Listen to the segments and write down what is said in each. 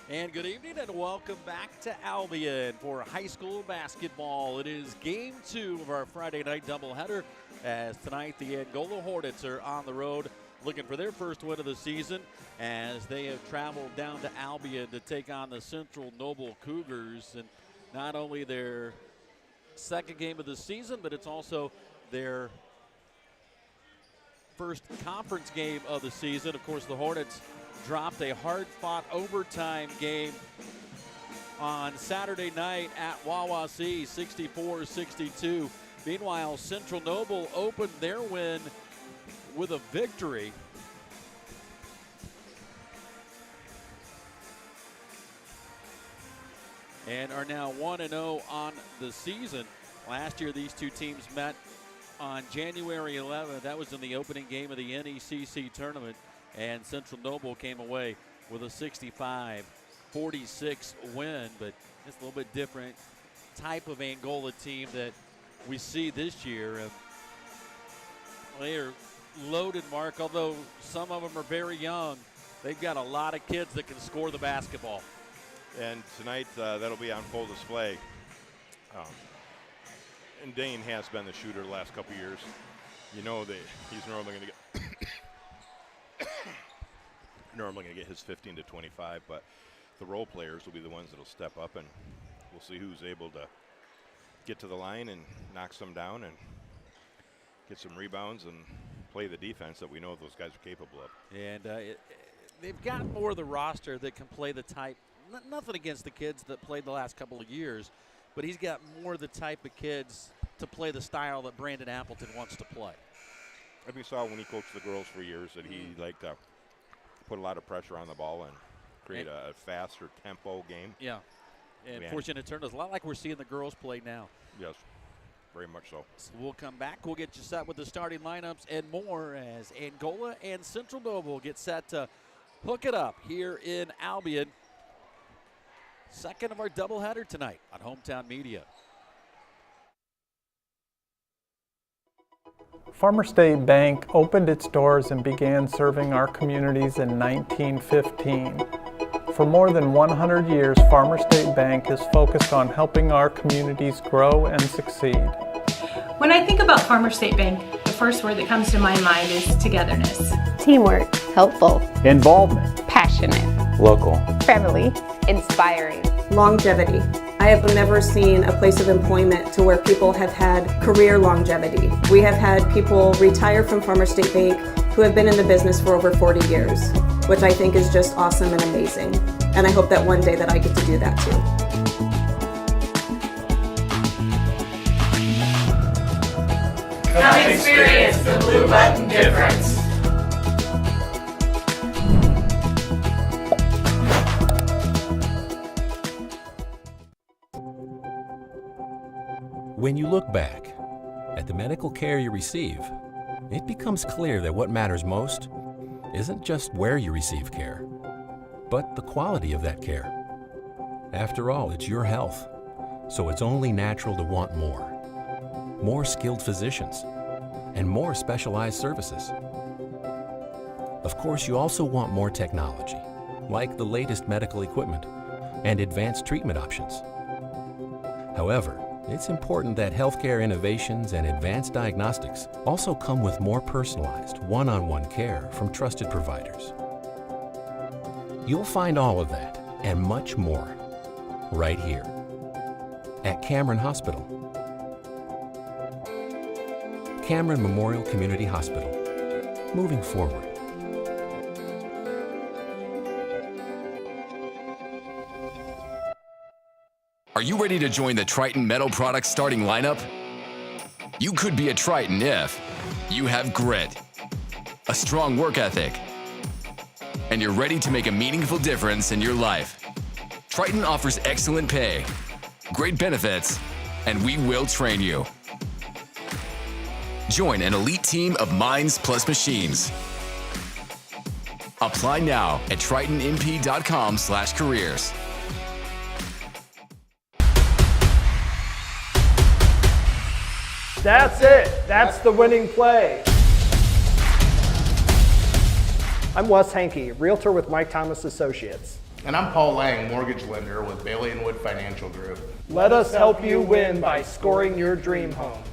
And good evening and welcome back to Albion for high school basketball. It is game 2 of our Friday night doubleheader, as tonight the Angola Hornets are on the road looking for their first win of the season, as they have traveled down to Albion to take on the Central Noble Cougars. And not only their second game of the season, but it's also their first conference game of the season. Of course, the Hornets dropped a hard-fought overtime game on Saturday night at Wawasee, 64-62. Meanwhile, Central Noble opened their win with a victory. And are now 1-0 on the season. Last year, these two teams met on January 11th. That was in the opening game of the NECC tournament. And Central Noble came away with a 65-46 win, but it's a little bit different type of Angola team that we see this year. They are loaded, Mark, although some of them are very young. They've got a lot of kids that can score the basketball. And tonight, that'll be on full display. And Dane has been the shooter the last couple years. You know that he's normally going to get his 15 to 25, but the role players will be the ones that'll step up, and we'll see who's able to get to the line and knock some down and get some rebounds and play the defense that we know those guys are capable of. And they've got more of the roster that can play the type. Nothing against the kids that played the last couple of years, but he's got more of the type of kids to play the style that Brandon Appleton wants to play. And we saw when he coached the girls for years that he liked to put a lot of pressure on the ball and create a faster tempo game. Yeah. And fortunate turn. It's a lot like we're seeing the girls play now. Yes, very much so. So we'll come back. We'll get you set with the starting lineups and more as Angola and Central Noble get set to hook it up here in Albion. Second of our doubleheader tonight on Hometown Media. Farmer State Bank opened its doors and began serving our communities in 1915. For more than 100 years, Farmer State Bank is focused on helping our communities grow and succeed. When I think about Farmer State Bank, the first word that comes to my mind is togetherness. Teamwork. Helpful. Involvement. Passionate. Local. Family. Inspiring. Longevity. I have never seen a place of employment to where people have had career longevity. We have had people retire from Farmer State Bank who have been in the business for over 40 years, which I think is just awesome and amazing. And I hope that one day that I get to do that too. Come experience the Blue Button difference. When you look back at the medical care you receive, it becomes clear that what matters most isn't just where you receive care, but the quality of that care. After all, it's your health, so it's only natural to want more. More skilled physicians, and more specialized services. Of course, you also want more technology, like the latest medical equipment and advanced treatment options. However, it's important that healthcare innovations and advanced diagnostics also come with more personalized, one-on-one care from trusted providers. You'll find all of that and much more right here at Cameron Hospital. Cameron Memorial Community Hospital, moving forward. Are you ready to join the Triton Metal Products starting lineup? You could be a Triton if you have grit, a strong work ethic, and you're ready to make a meaningful difference in your life. Triton offers excellent pay, great benefits, and we will train you. Join an elite team of minds plus machines. Apply now at tritonmp.com/careers. That's it. That's the winning play. I'm Wes Hankey, Realtor with Mike Thomas Associates. And I'm Paul Lang, mortgage lender with Bailey & Wood Financial Group. Let us help you win by scoring your dream home.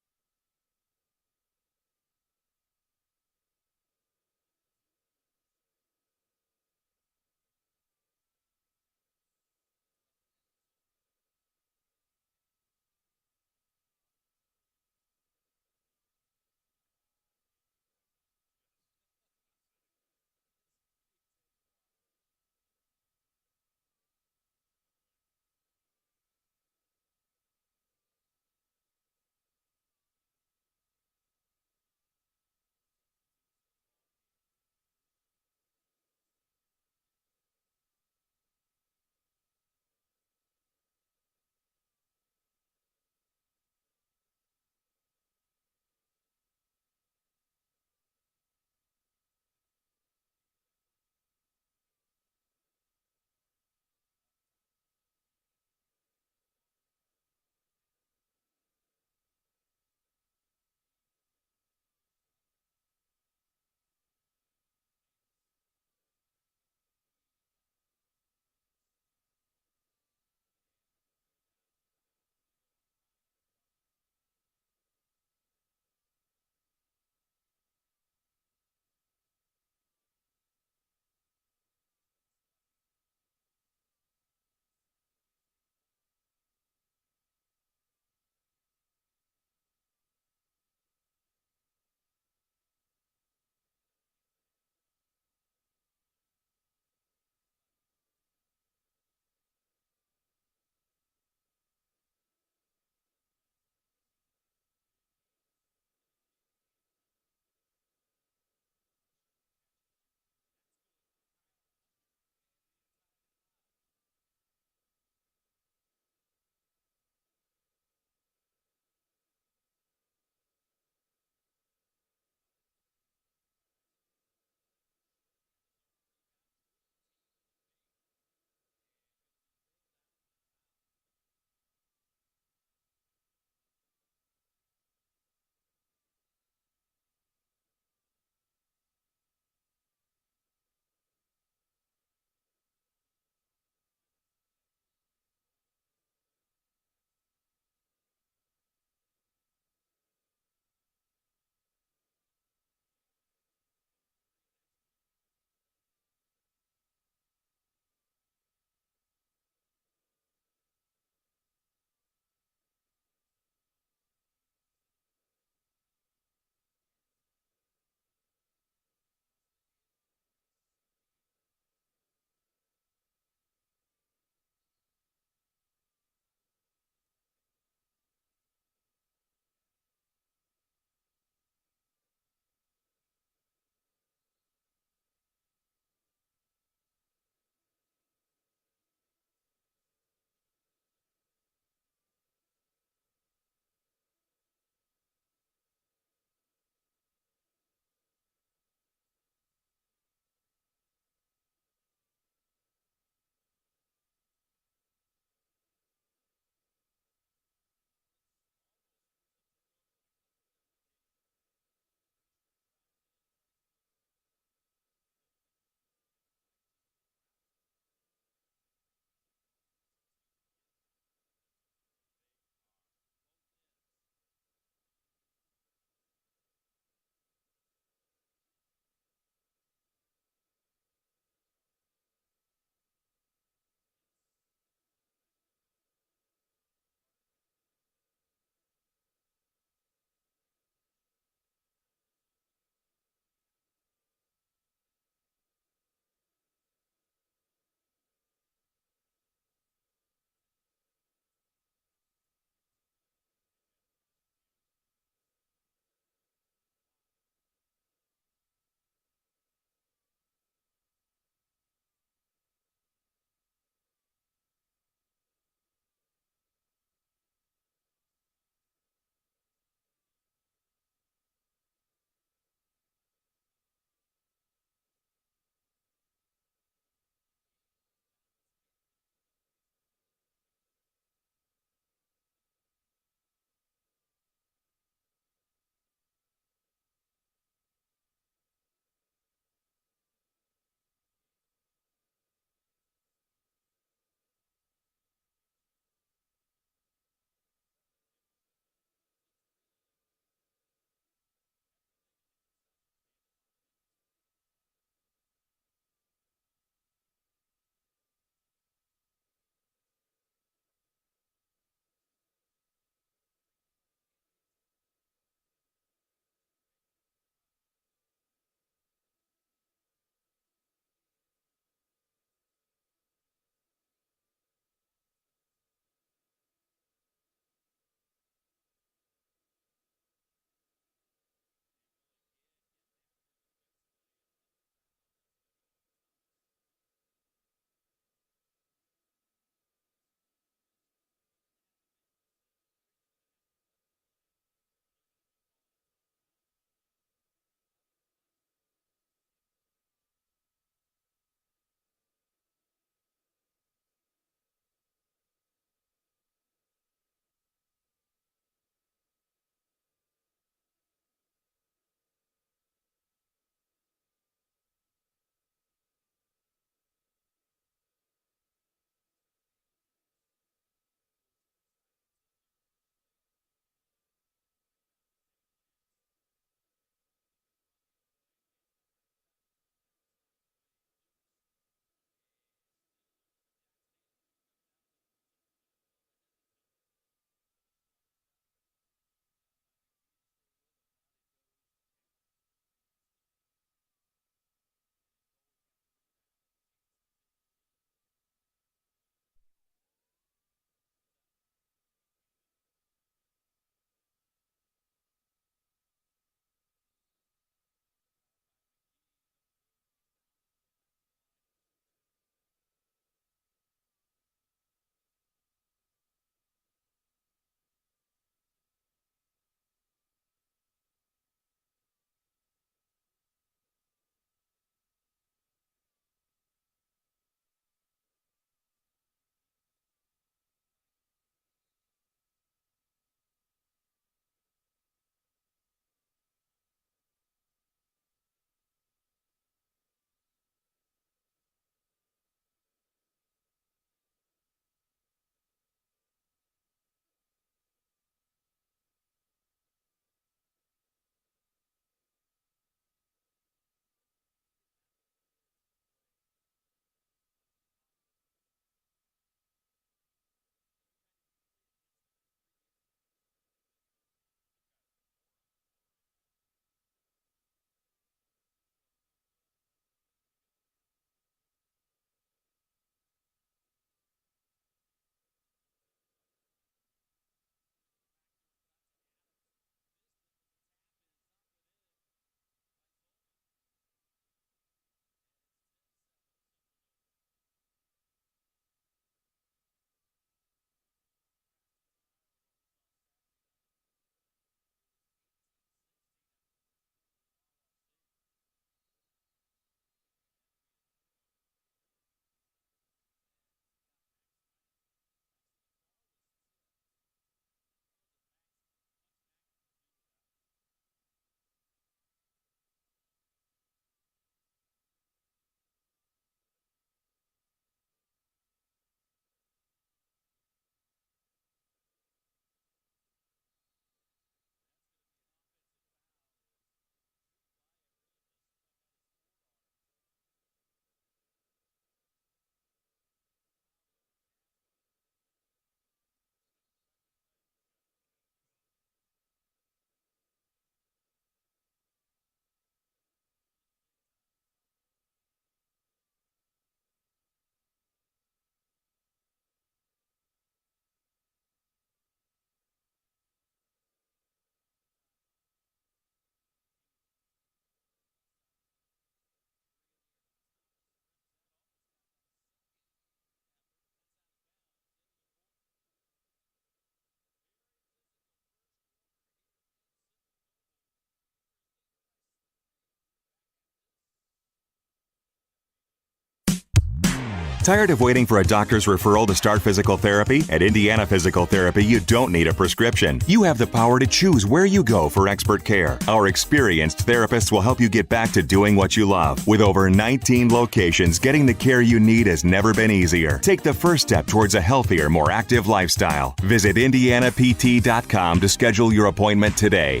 Tired of waiting for a doctor's referral to start physical therapy? At Indiana Physical Therapy, you don't need a prescription. You have the power to choose where you go for expert care. Our experienced therapists will help you get back to doing what you love. With over 19 locations, getting the care you need has never been easier. Take the first step towards a healthier, more active lifestyle. Visit IndianaPT.com to schedule your appointment today.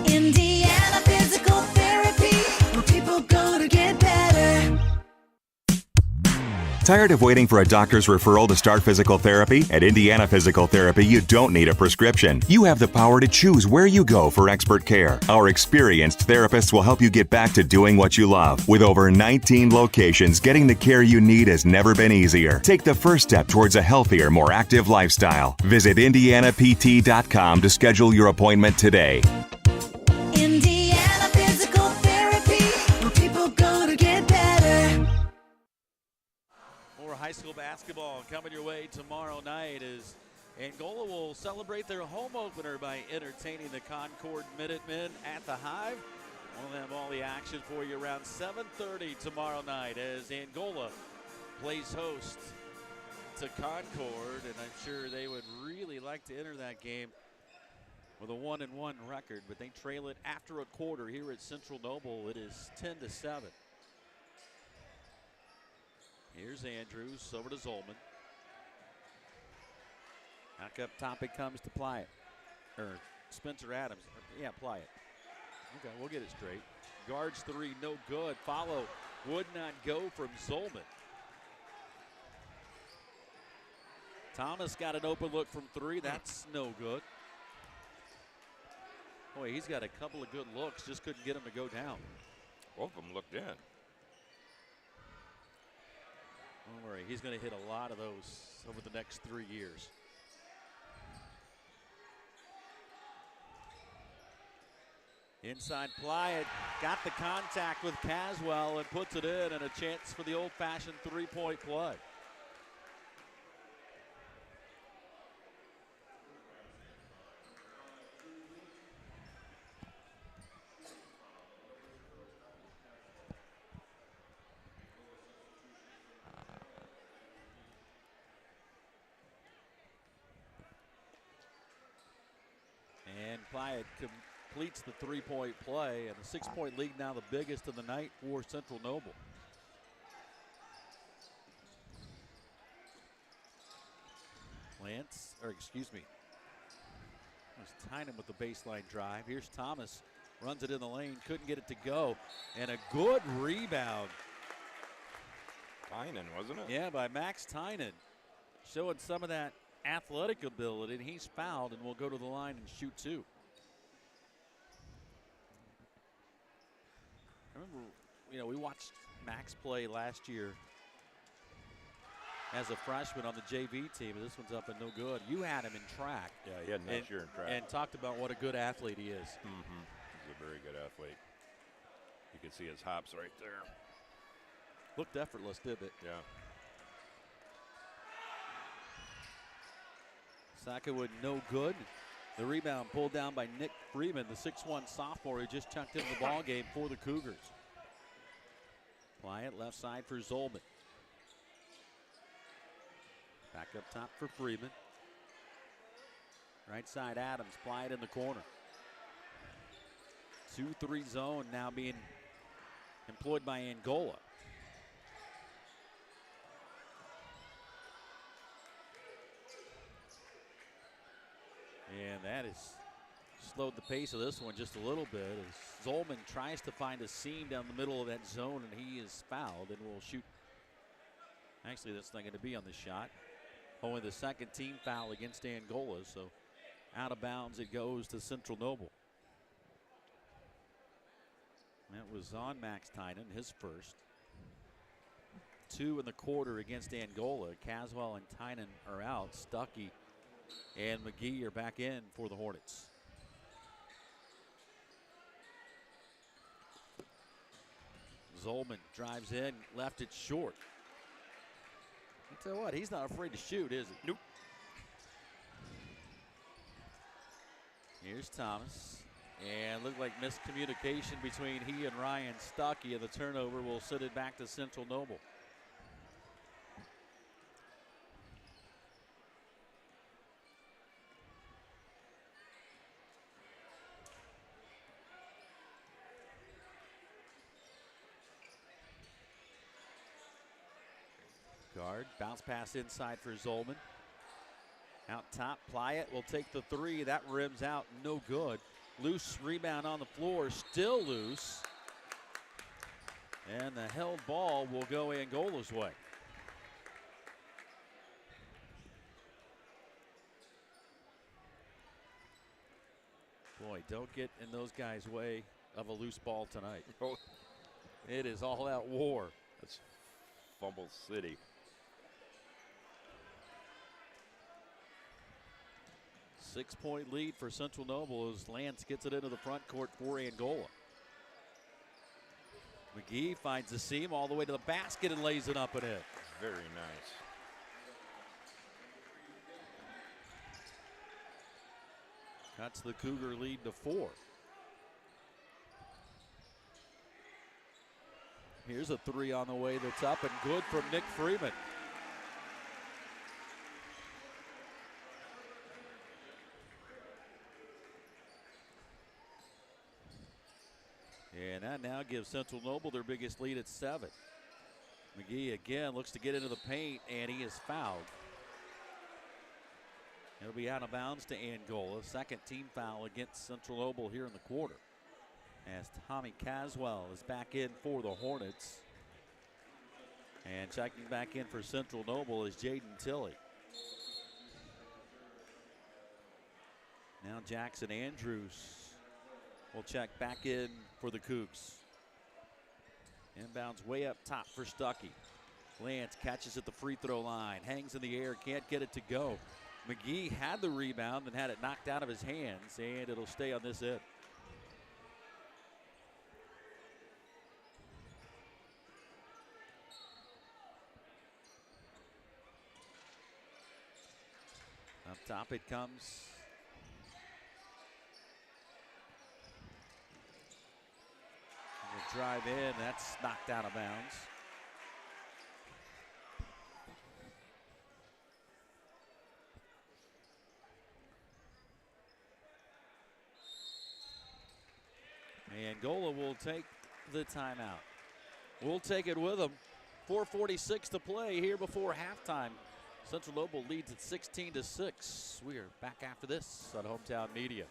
Indiana Physical Therapy, where people go to get better. Tired of waiting for a doctor's referral to start physical therapy? At Indiana Physical Therapy, you don't need a prescription. You have the power to choose where you go for expert care. Our experienced therapists will help you get back to doing what you love. With over 19 locations, getting the care you need has never been easier. Take the first step towards a healthier, more active lifestyle. Visit IndianaPT.com to schedule your appointment today. Indiana Physical Therapy, where people go to get better. More high school basketball coming your way tomorrow night as Angola will celebrate their home opener by entertaining the Concord Minutemen at the Hive. We'll have all the action for you around 7:30 tomorrow night as Angola plays host to Concord, and I'm sure they would really like to enter that game with a 1-1 record, but they trail it after a quarter here at Central Noble. It is 10-7. Here's Andrews over to Zolman. Back up top it comes to Plyatt. Or Spencer Adams. Yeah, Plyatt. Okay, we'll get it straight. Guards three, no good. Follow would not go from Zolman. Thomas got an open look from three. That's no good. Boy, he's got a couple of good looks. Just couldn't get him to go down. Both of them looked in. Don't worry, he's going to hit a lot of those over the next 3 years. Inside Plyatt got the contact with Caswell and puts it in, and a chance for the old-fashioned three-point play. And Plyatt completes the three-point play, and a 6-point lead now the biggest of the night for Central Noble. It's Tynan with the baseline drive. Here's Thomas, runs it in the lane, couldn't get it to go, and a good rebound. Tynan, wasn't it? Yeah, by Max Tynan, showing some of that athletic ability, and he's fouled and will go to the line and shoot two. I remember, we watched Max play last year as a freshman on the JV team, and this one's up and no good. You had him in track. Yeah, he had next year in track. And talked about what a good athlete he is. Mm-hmm. He's a very good athlete. You can see his hops right there. Looked effortless, didn't it? Yeah. Sakawood no good. The rebound pulled down by Nick Freeman, the 6'1 sophomore who just chucked into the ball game for the Cougars. Plyatt left side for Zolman. Back up top for Freeman. Right side Adams, Plyatt in the corner. 2-3 zone now being employed by Angola. And that has slowed the pace of this one just a little bit as Zolman tries to find a seam down the middle of that zone, and he is fouled and will shoot. Actually, that's not going to be on the shot. Only the second team foul against Angola, so out of bounds it goes to Central Noble. That was on Max Tynan, his first. 2 in the quarter against Angola. Caswell and Tynan are out. Stuckey and McGee are back in for the Hornets. Zolman drives in, left it short. I tell you what, he's not afraid to shoot, is he? Nope. Here's Thomas. And looked like miscommunication between he and Ryan Stuckey, and the turnover will send it back to Central Noble. Guard, bounce pass inside for Zolman. Out top, Plyett will take the three. That rims out, no good. Loose rebound on the floor, still loose. And the held ball will go Angola's way. Boy, don't get in those guys' way of a loose ball tonight. It is all out war. That's fumble city. Six-point lead for Central Noble as Lance gets it into the front court for Angola. McGee finds the seam all the way to the basket and lays it up and in. Very nice. Cuts the Cougar lead to 4. Here's a three on the way that's up and good from Nick Freeman. And that now gives Central Noble their biggest lead at 7. McGee again looks to get into the paint, and he is fouled. It'll be out of bounds to Angola. Second team foul against Central Noble here in the quarter. As Tommy Caswell is back in for the Hornets. And checking back in for Central Noble is Jaden Tilley. Now Jackson Andrews will check back in for the Cougs. Inbounds way up top for Stuckey. Lance catches at the free throw line, hangs in the air, can't get it to go. McGee had the rebound and had it knocked out of his hands, and it'll stay on this end. Up top it comes. The drive in, that's knocked out of bounds. Angola will take the timeout. We'll take it with them. 4:46 to play here before halftime. Central Noble leads at 16-6. We are back after this on Hometown Media.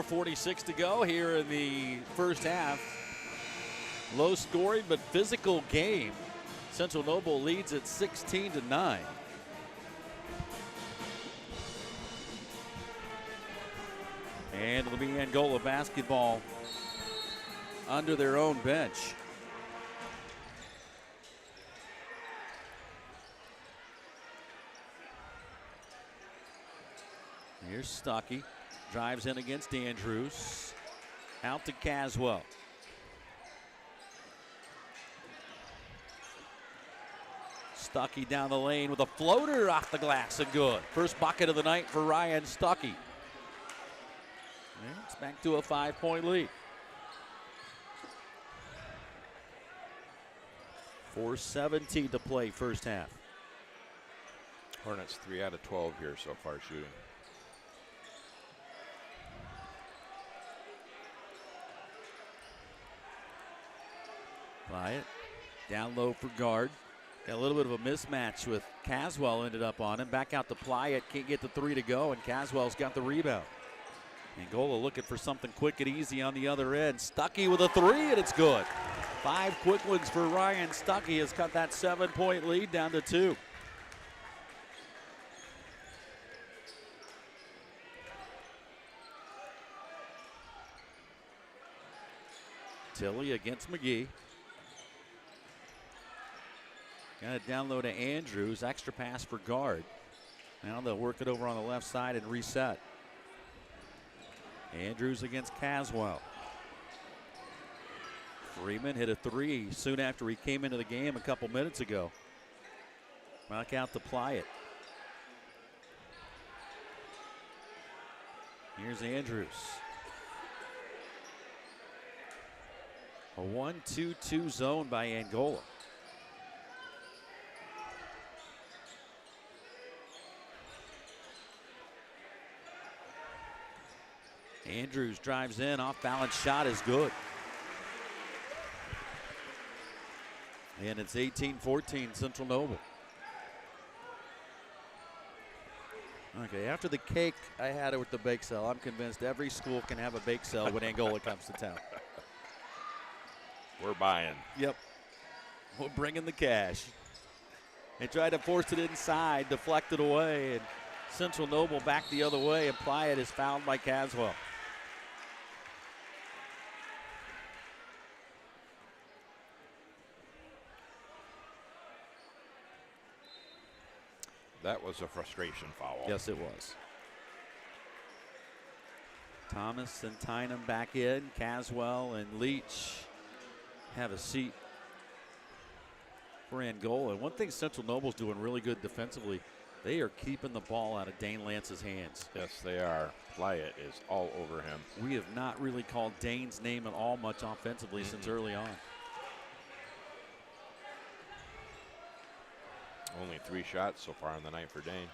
.46 to go here in the first half. Low scoring but physical game. Central Noble leads at 16-9. And it'll be Angola basketball under their own bench. Here's Stuckey. Drives in against Andrews. Out to Caswell. Stuckey down the lane with a floater off the glass and good. First bucket of the night for Ryan Stuckey. And it's back to a 5-point lead. 4:17 to play first half. Hornets 3 out of 12 here so far shooting. Plyett down low for guard. Got a little bit of a mismatch with Caswell ended up on him. Back out to Plyett, can't get the three to go, and Caswell's got the rebound. Angola looking for something quick and easy on the other end. Stuckey with a three, and it's good. 5 quick ones for Ryan Stuckey has cut that 7-point lead down to 2. Tilley against McGee. Got it down low to Andrews. Extra pass for guard. Now they'll work it over on the left side and reset. Andrews against Caswell. Freeman hit a 3 soon after he came into the game a couple minutes ago. Back out to Plyatt. Here's Andrews. A 1-2-2 zone by Angola. Andrews drives in, off balance shot is good. And it's 18-14 Central Noble. Okay, after the cake I had it with the bake sale, I'm convinced every school can have a bake sale when Angola comes to town. We're buying. Yep. We're bringing the cash. They tried to force it inside, deflected away, and Central Noble back the other way, and Plyatt is fouled by Caswell. That was a frustration foul. Yes, it was. Thomas and Tynum back in. Caswell and Leach have a seat for Angola. One thing Central Noble's doing really good defensively, they are keeping the ball out of Dane Lance's hands. Yes, they are. Plyatt is all over him. We have not really called Dane's name at all much offensively since early on. Only 3 shots so far in the night for Dane.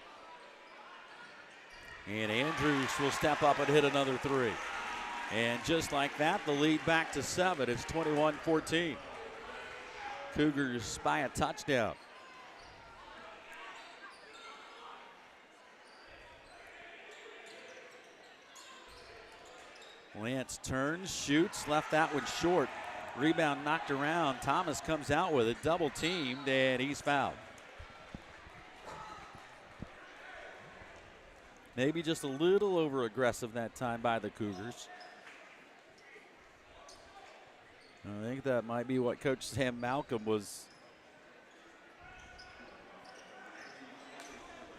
And Andrews will step up and hit another 3. And just like that, the lead back to 7. It's 21-14. Cougars by a touchdown. Lance turns, shoots, left that one short. Rebound knocked around. Thomas comes out with it, double teamed, and he's fouled. Maybe just a little over aggressive that time by the Cougars. I think that might be what Coach Sam Malcolm was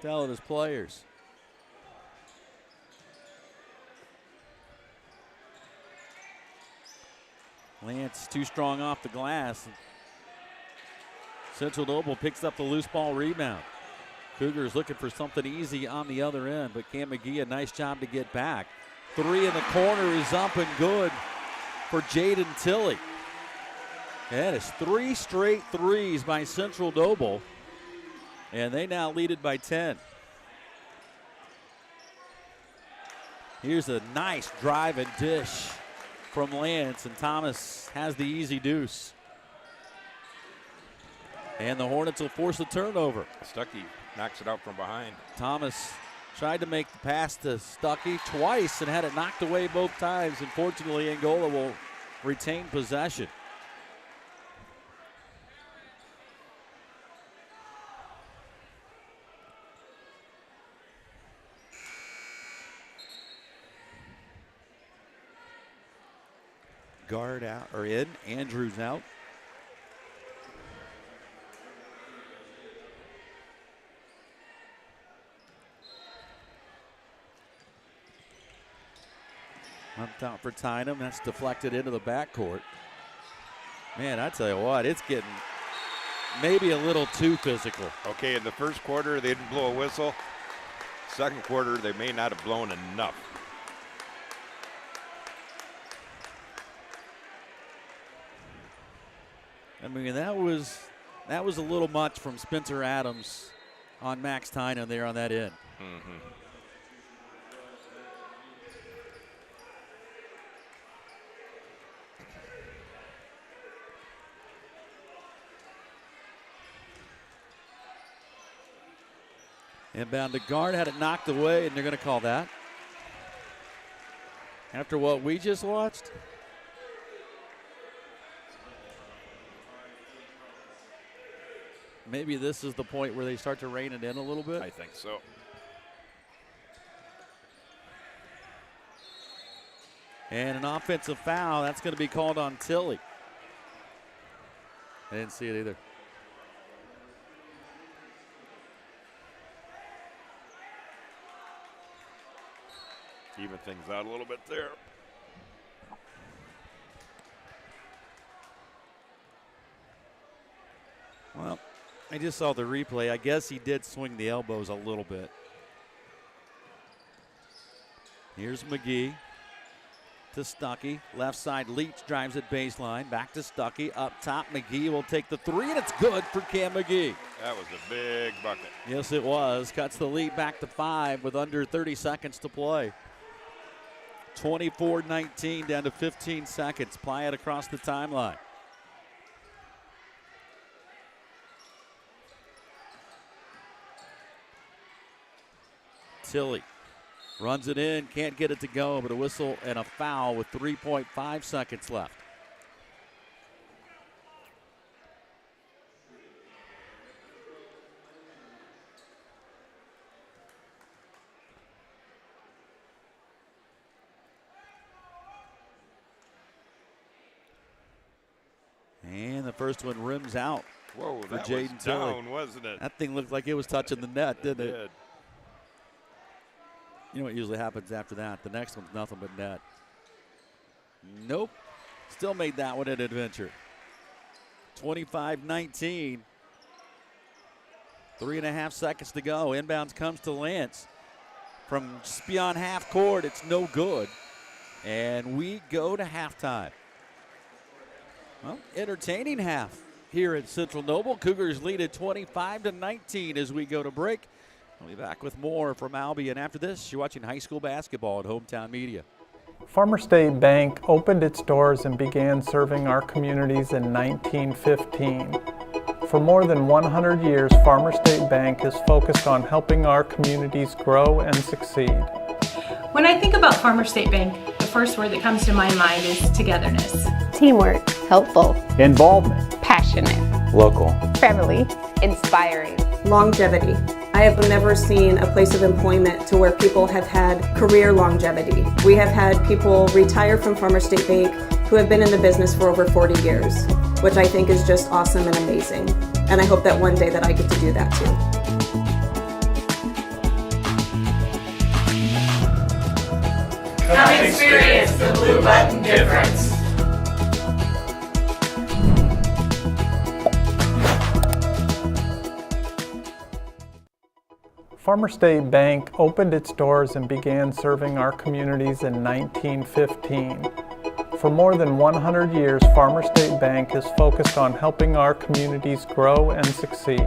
telling his players. Lance too strong off the glass. Central Noble picks up the loose ball rebound. Cougars looking for something easy on the other end, but Cam McGee, a nice job to get back. 3 in the corner is up and good for Jaden Tilley. That is 3 straight threes by Central Noble, and they now lead it by 10. Here's a nice drive and dish from Lance, and Thomas has the easy deuce. And the Hornets will force a turnover. Stuckey knocks it out from behind. Thomas tried to make the pass to Stuckey twice and had it knocked away both times. Unfortunately, Angola will retain possession. Guard out or in, Andrews out. Up top for Tynum. That's deflected into the backcourt. Man, I tell you what, it's getting maybe a little too physical. Okay, in the first quarter, they didn't blow a whistle. Second quarter, they may not have blown enough. I mean, that was a little much from Spencer Adams on Max Tynum there on that end. Mm-hmm. Inbound to guard, had it knocked away, and they're going to call that. After what we just watched? Maybe this is the point where they start to rein it in a little bit. I think so. And an offensive foul, that's going to be called on Tilley. I didn't see it either. Even things out a little bit there. Well, I just saw the replay. I guess he did swing the elbows a little bit. Here's McGee to Stuckey. Left side, Leach drives it baseline. Back to Stuckey. Up top, McGee will take the three, and it's good for Cam McGee. That was a big bucket. Yes, it was. Cuts the lead back to 5 with under 30 seconds to play. 24-19 down to 15 seconds. Play it across the timeline. Tilly runs it in, can't get it to go, but a whistle and a foul with 3.5 seconds left. And the first one rims out. Whoa, for that Jaden was Tilly. down, wasn't it? That thing looked like it was touching the net, didn't it? Did. You know what usually happens after that? The next one's nothing but net. Nope. Still made that one an adventure. 25-19. 3.5 seconds to go. Inbounds comes to Lance. From just beyond half court, it's no good. And we go to halftime. Well, entertaining half here at Central Noble. Cougars lead at 25-19 as we go to break. We'll be back with more from Albion after this. You're watching high school basketball at Hometown Media. Farmer State Bank opened its doors and began serving our communities in 1915. For more than 100 years, Farmer State Bank is focused on helping our communities grow and succeed. When I think about Farmer State Bank, the first word that comes to my mind is togetherness. Teamwork. Helpful. Involvement. Passionate. Local. Family. Inspiring. Longevity. I have never seen a place of employment to where people have had career longevity. We have had people retire from Farmer State Bank who have been in the business for over 40 years, which I think is just awesome and amazing. And I hope that one day that I get to do that too. Come experience the blue button difference. Farmer State Bank opened its doors and began serving our communities in 1915. For more than 100 years, Farmer State Bank is focused on helping our communities grow and succeed.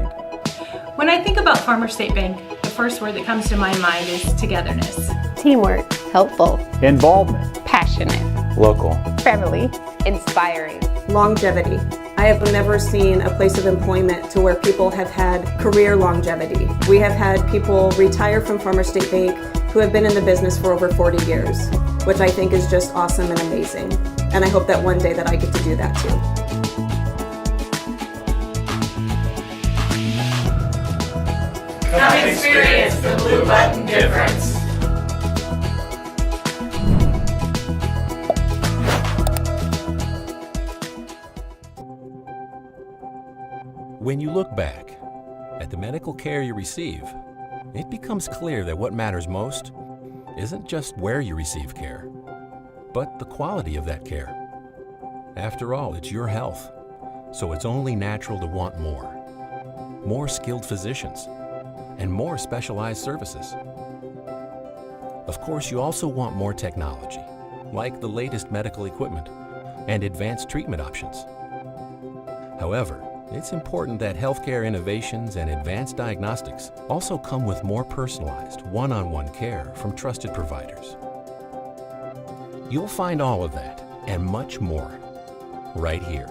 When I think about Farmer State Bank, the first word that comes to my mind is togetherness. Teamwork. Helpful. Involvement. Passionate. Local. Family. Inspiring. Longevity. I have never seen a place of employment to where people have had career longevity. We have had people retire from Farmer State Bank who have been in the business for over 40 years, which I think is just awesome and amazing. And I hope that one day that I get to do that too. Come experience the blue button difference. When you look back at the medical care you receive, it becomes clear that what matters most isn't just where you receive care, but the quality of that care. After all, it's your health, so it's only natural to want more. More skilled physicians and more specialized services. Of course, you also want more technology, like the latest medical equipment and advanced treatment options. However, it's important that healthcare innovations and advanced diagnostics also come with more personalized, one-on-one care from trusted providers. You'll find all of that and much more right here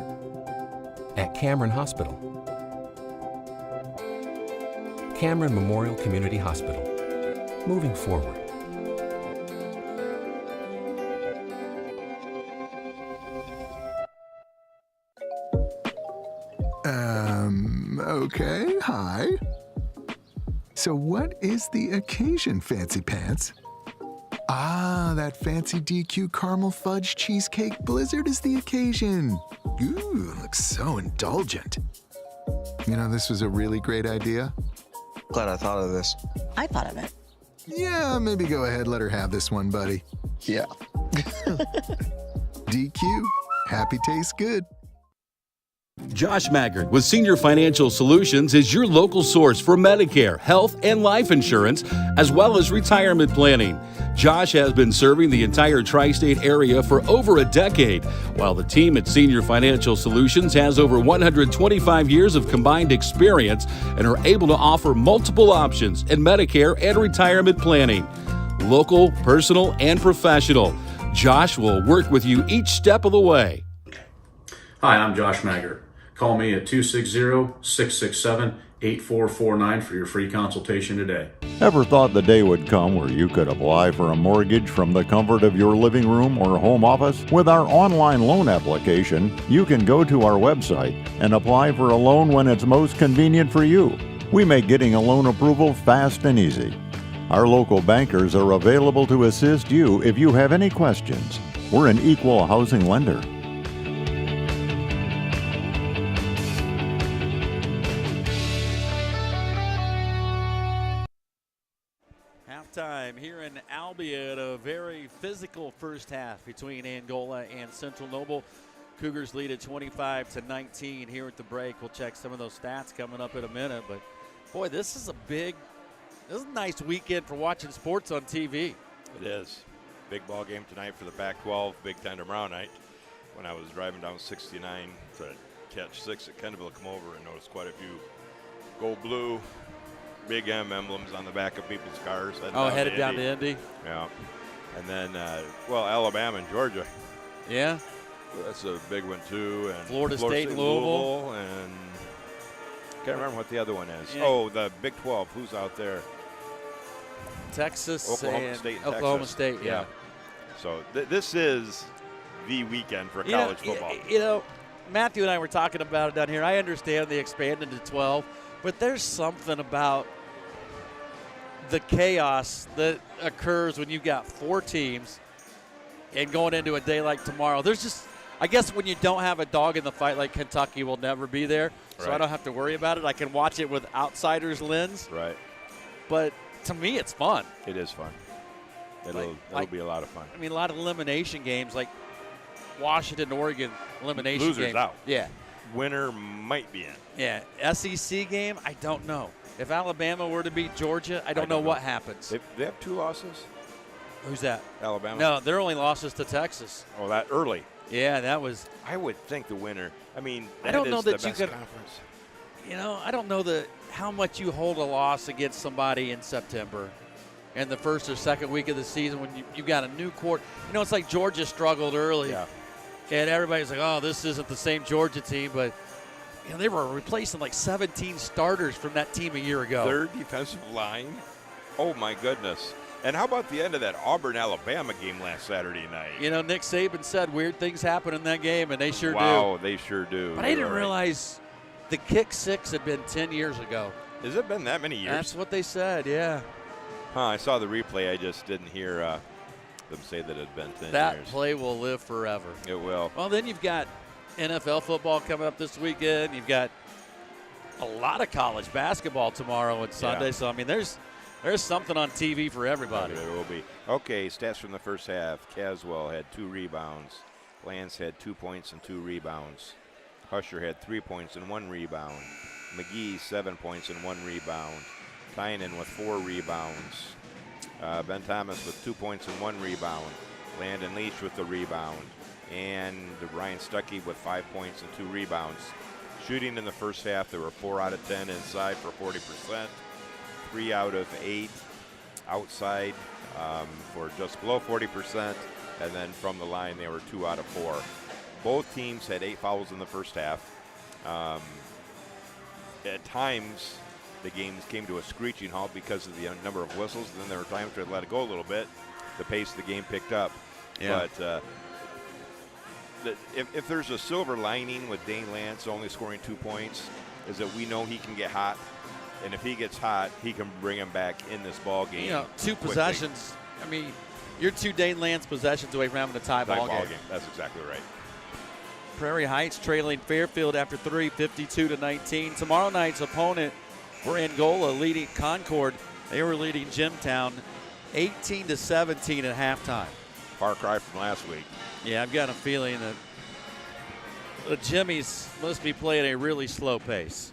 at Cameron Hospital. Cameron Memorial Community Hospital, moving forward. Okay, hi. So what is the occasion, Fancy Pants? Ah, that fancy DQ caramel fudge cheesecake blizzard is the occasion. Ooh, looks so indulgent. You know, this was a really great idea. Glad I thought of this. I thought of it. Yeah, maybe go ahead, let her have this one, buddy. Yeah. DQ, happy tastes good. Josh Maggard with Senior Financial Solutions is your local source for Medicare, health, and life insurance, as well as retirement planning. Josh has been serving the entire tri-state area for over a decade, while the team at Senior Financial Solutions has over 125 years of combined experience and are able to offer multiple options in Medicare and retirement planning. Local, personal, and professional. Josh will work with you each step of the way. Hi, I'm Josh Maggard. Call me at 260-667-8449 for your free consultation today. Ever thought the day would come where you could apply for a mortgage from the comfort of your living room or home office? With our online loan application, you can go to our website and apply for a loan when it's most convenient for you. We make getting a loan approval fast and easy. Our local bankers are available to assist you if you have any questions. We're an equal housing lender. Halftime here in Albion, a very physical first half between Angola and Central Noble. Cougars lead at 25-19 here at the break. We'll check some of those stats coming up in a minute, but boy, this is a nice weekend for watching sports on TV. It is. Big ball game tonight for the Pac-12, Big Ten tomorrow night. When I was driving down 69 to catch 6 at Kendallville, come over and noticed quite a few gold blue Big M emblems on the back of people's cars. Headed down to Indy. Yeah. And then, Alabama and Georgia. Yeah. That's a big one, too. And Florida State and Louisville. And can't remember what the other one is. Yeah. Oh, the Big 12. Who's out there? Texas Oklahoma State and Oklahoma Texas. State, yeah. So this is the weekend for college football. Matthew and I were talking about it down here. I understand they expanded to 12, but there's something about the chaos that occurs when you've got 4 teams and going into a day like tomorrow. There's just, I guess when you don't have a dog in the fight like Kentucky will never be there, so I don't have to worry about it. I can watch it with outsider's lens. Right. But to me, it's fun. It is fun. It'll be a lot of fun. I mean, a lot of elimination games like Washington, Oregon elimination Losers game. out. Yeah. Winner might be in. Yeah. SEC game, I don't know. If Alabama were to beat Georgia, I don't know what happens. They have 2 losses? Who's that? Alabama? No, their only losses to Texas. Oh, that early. Yeah, that was. I would think the winner. I mean, I don't know that the you best could. conference. I don't know how much you hold a loss against somebody in September and the first or second week of the season when you got a new quarter. It's like Georgia struggled early. Yeah. And everybody's like, oh, this isn't the same Georgia team. But they were replacing like 17 starters from that team a year ago. Their defensive line. Oh, my goodness. And how about the end of that Auburn-Alabama game last Saturday night? Nick Saban said weird things happen in that game, and they sure do. Wow, they sure do. But I didn't realize the kick 6 had been 10 years ago. Has it been that many years? That's what they said, yeah. I saw the replay. I just didn't hear them say that it had been 10 years. That play will live forever. It will. Well, then you've got NFL football coming up this weekend. You've got a lot of college basketball tomorrow and Sunday. Yeah. So, I mean, there's something on TV for everybody. There will be. Okay, stats from the first half. Caswell had 2 rebounds. Lance had 2 points and 2 rebounds. Husher had 3 points and 1 rebound. McGee, 7 points and 1 rebound. Tynan with 4 rebounds. Ben Thomas with 2 points and 1 rebound. Landon Leach with the rebound. And Ryan Stuckey with 5 points and 2 rebounds. Shooting in the first half, there were 4 out of 10 inside for 40%. 3 out of 8 outside for just below 40%. And then from the line, they were 2 out of 4. Both teams had 8 fouls in the first half. At times, the games came to a screeching halt because of the number of whistles. And then there were times where they let it go a little bit. The pace of the game picked up. Yeah. But if there's a silver lining with Dane Lance only scoring 2 points, is that we know he can get hot. And if he gets hot, he can bring him back in this ball game. 2 quickly. possessions. I mean, you're 2 Dane Lance possessions away from having a tie ball game. That's exactly right. Prairie Heights trailing Fairfield after 3, 52-19. Tomorrow night's opponent for Angola leading Concord. They were leading Jimtown 18-17 at halftime. Far cry from last week. Yeah, I've got a feeling that The Jimmies must be playing a really slow pace.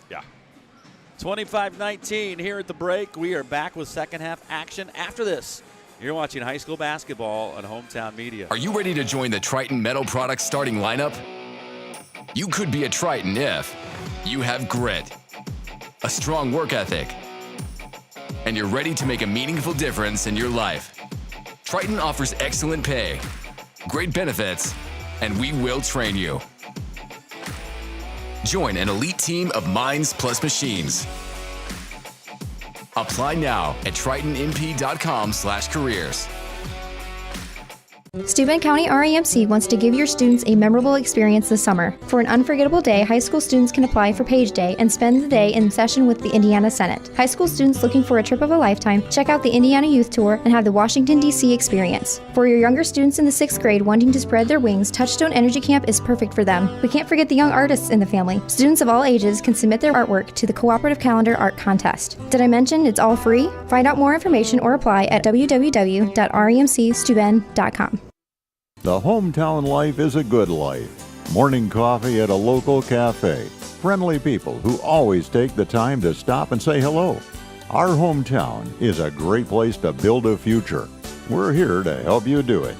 Yeah. 25-19 here at the break. We are back with second half action after this. You're watching high school basketball on Hometown Media. Are you ready to join the Triton Metal Products starting lineup? You could be a Triton if you have grit, a strong work ethic, and you're ready to make a meaningful difference in your life. Triton offers excellent pay, great benefits, and we will train you. Join an elite team of minds plus machines. Apply now at tritonmp.com/careers. Steuben County REMC wants to give your students a memorable experience this summer. For an unforgettable day, high school students can apply for Page Day and spend the day in session with the Indiana Senate. High school students looking for a trip of a lifetime, check out the Indiana Youth Tour and have the Washington, D.C. experience. For your younger students in the 6th grade wanting to spread their wings, Touchstone Energy Camp is perfect for them. We can't forget the young artists in the family. Students of all ages can submit their artwork to the Cooperative Calendar Art Contest. Did I mention it's all free? Find out more information or apply at www.remcsteuben.com. The hometown life is a good life. Morning coffee at a local cafe. Friendly people who always take the time to stop and say hello. Our hometown is a great place to build a future. We're here to help you do it.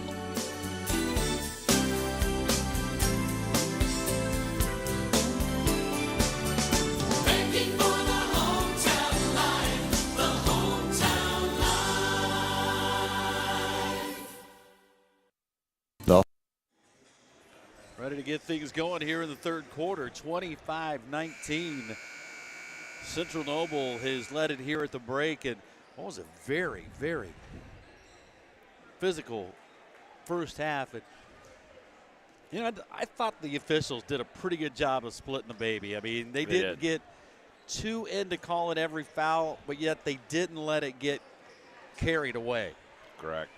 Ready to get things going here in the third quarter, 25-19. Central Noble has led it here at the break, and what was a very, very physical first half. I thought the officials did a pretty good job of splitting the baby. I mean, they didn't get too into calling every foul, but yet they didn't let it get carried away. Correct.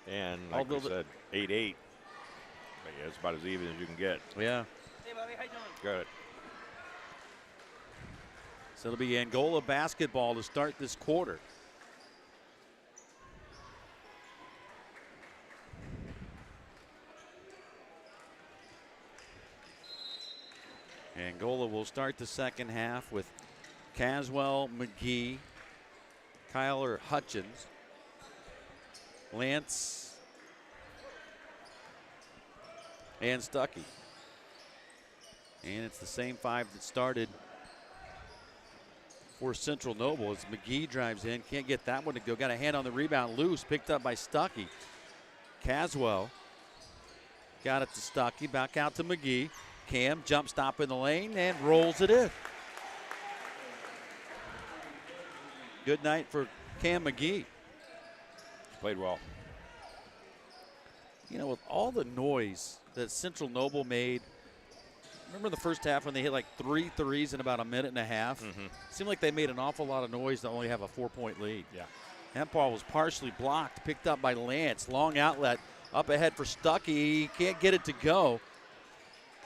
And like we said, 8-8. Yeah, it's about as even as you can get. Yeah. Hey, Bobby, how you doing? Good. So it'll be Angola basketball to start this quarter. Angola will start the second half with Caswell, McGee, Kyler Hutchins, Lance, and Stuckey. And it's the same five that started for Central Noble as McGee drives in. Can't get that one to go. Got a hand on the rebound. Loose. Picked up by Stuckey. Caswell got it to Stuckey. Back out to McGee. Cam jump stop in the lane and rolls it in. Good night for Cam McGee. Played well. You know, with all the noise that Central Noble made, remember the first half when they hit like 3 threes in about a minute and a half? Mm-hmm. Seemed like they made an awful lot of noise to only have a 4-point lead. Yeah. That ball was partially blocked, picked up by Lance. Long outlet up ahead for Stuckey. Can't get it to go.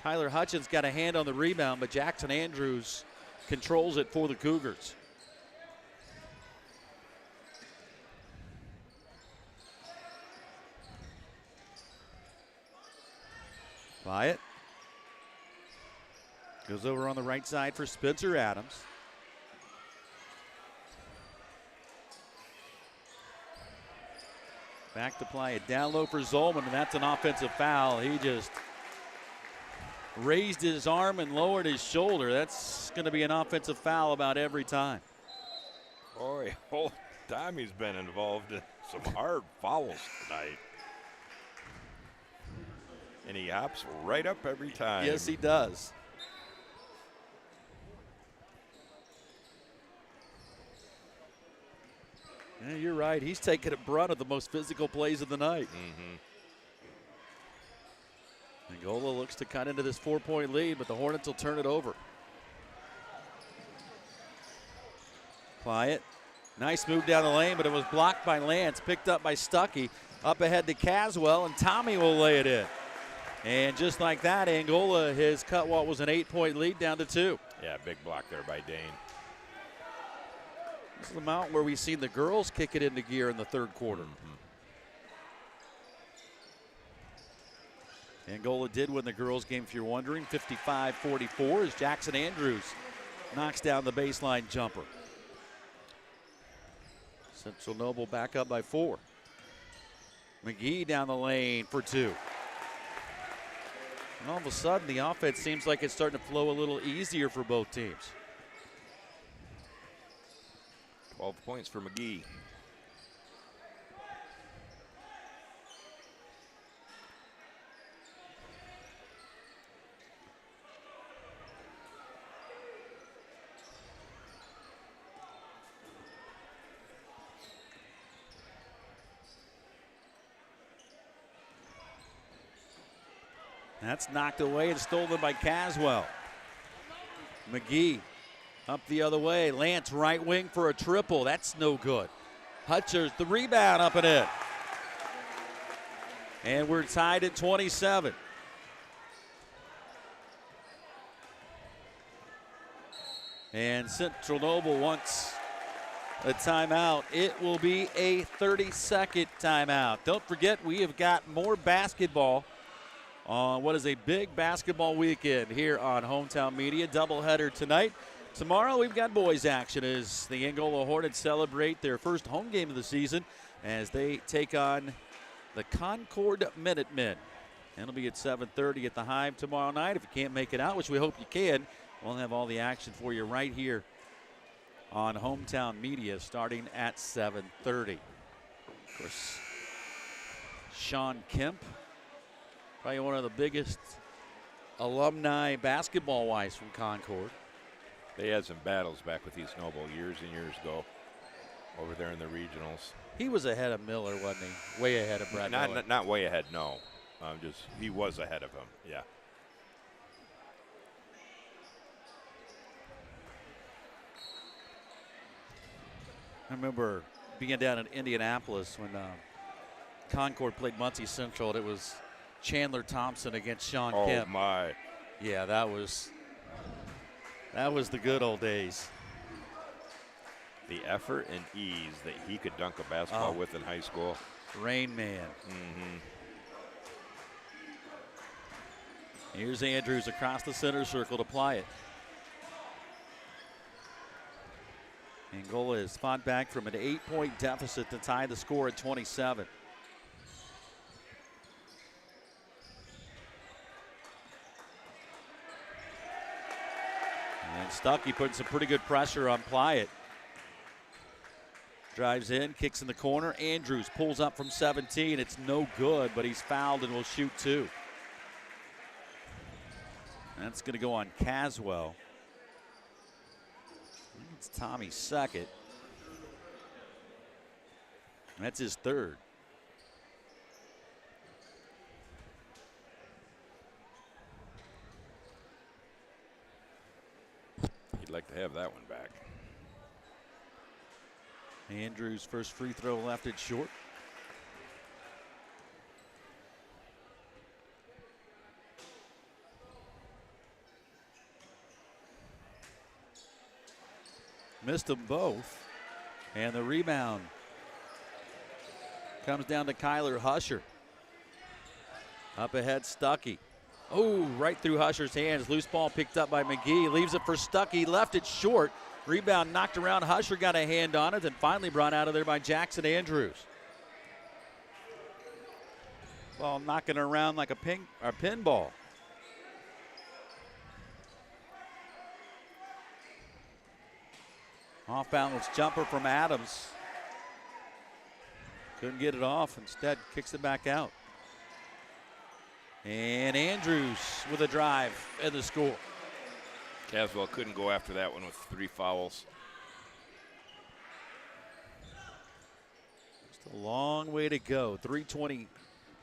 Tyler Hutchins got a hand on the rebound, but Jackson Andrews controls it for the Cougars. Wyatt goes over on the right side for Spencer Adams. Back to play it down low for Zolman, and that's an offensive foul. He just raised his arm and lowered his shoulder. That's going to be an offensive foul about every time. Boy, whole time he's been involved in some hard fouls tonight. And he hops right up every time. Yes, he does. Yeah, you're right. He's taking a brunt of the most physical plays of the night. Mm-hmm. Angola looks to cut into this 4-point lead, but the Hornets will turn it over. Wyatt, nice move down the lane, but it was blocked by Lance, picked up by Stuckey. Up ahead to Caswell, and Tommy will lay it in. And just like that, Angola has cut what was an 8-point lead down to 2. Yeah, big block there by Dane. This is the amount where we've seen the girls kick it into gear in the third quarter. Mm-hmm. Angola did win the girls' game, if you're wondering, 55-44 as Jackson Andrews knocks down the baseline jumper. Central Noble back up by 4. McGee down the lane for 2. And all of a sudden, the offense seems like it's starting to flow a little easier for both teams. 12 points for McGee. That's knocked away and stolen by Caswell. McGee up the other way. Lance right wing for a triple. That's no good. Hutchers the rebound up and in. And we're tied at 27. And Central Noble wants a timeout. It will be a 30-second timeout. Don't forget, we have got more basketball on what is a big basketball weekend here on Hometown Media. Doubleheader tonight. Tomorrow we've got boys action as the Angola Hornets celebrate their first home game of the season as they take on the Concord Minutemen. And it'll be at 7:30 at the Hive tomorrow night. If you can't make it out, which we hope you can, we'll have all the action for you right here on Hometown Media starting at 7:30. Of course, Sean Kemp, probably one of the biggest alumni basketball-wise from Concord. They had some battles back with East Noble years and years ago over there in the regionals. He was ahead of Miller, wasn't he? Way ahead of Brad Miller. Not way ahead, no. Just he was ahead of him, yeah. I remember being down in Indianapolis when Concord played Muncie Central, and it was Chandler Thompson against Sean Kemp. Oh, my. Yeah, that was the good old days. The effort and ease that he could dunk a basketball with in high school. Rain Man. Mm-hmm. Here's Andrews across the center circle to apply it. Angola has fought back from an 8-point deficit to tie the score at 27. And Stuckey putting some pretty good pressure on Plyatt. Drives in, kicks in the corner. Andrews pulls up from 17. It's no good, but he's fouled and will shoot 2. That's going to go on Caswell. It's Tommy's second. That's his third. He'd like to have that one back. Andrews' first free throw left it short. Missed them both. And the rebound comes down to Kyler Husher. Up ahead, Stuckey. Oh, right through Husher's hands. Loose ball picked up by McGee. Leaves it for Stuckey. Left it short. Rebound knocked around. Husher got a hand on it and finally brought out of there by Jackson Andrews. Ball knocking around like a pinball. Off balance jumper from Adams. Couldn't get it off. Instead, kicks it back out. And Andrews with a drive and the score. Caswell couldn't go after that one with 3 fouls. Just a long way to go. 3:20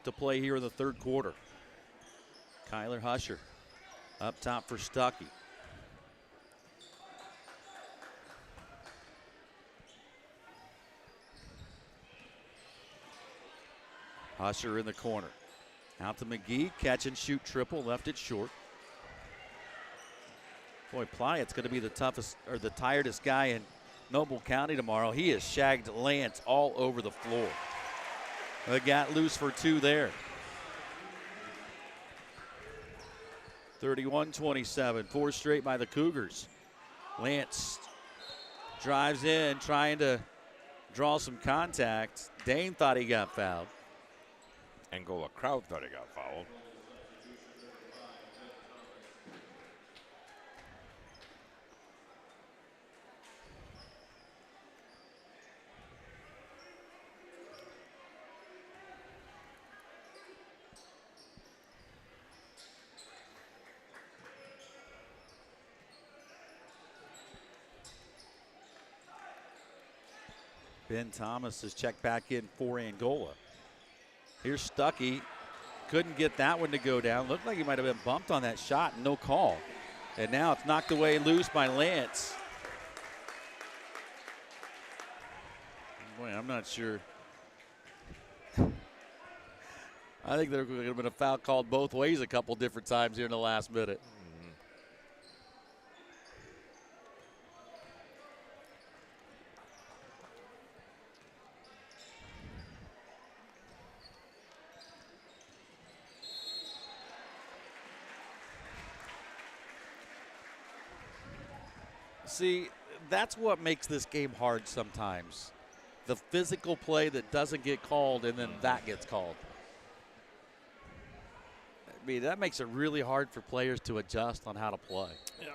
to play here in the third quarter. Kyler Husher up top for Stuckey. Husher in the corner. Out to McGee, catch and shoot triple, left it short. Boy, Plyatt's going to be the toughest or the tiredest guy in Noble County tomorrow. He has shagged Lance all over the floor. They got loose for 2 there. 31-27, 4 straight by the Cougars. Lance drives in, trying to draw some contact. Dane thought he got fouled. Angola crowd thought he got fouled. Ben Thomas is checked back in for Angola. Here's Stuckey. Couldn't get that one to go down. Looked like he might have been bumped on that shot, and no call. And now it's knocked away loose by Lance. Boy, I'm not sure. I think there could have been a foul called both ways a couple different times here in the last minute. See, that's what makes this game hard sometimes. The physical play that doesn't get called and then that gets called. I mean, that makes it really hard for players to adjust on how to play. Yeah.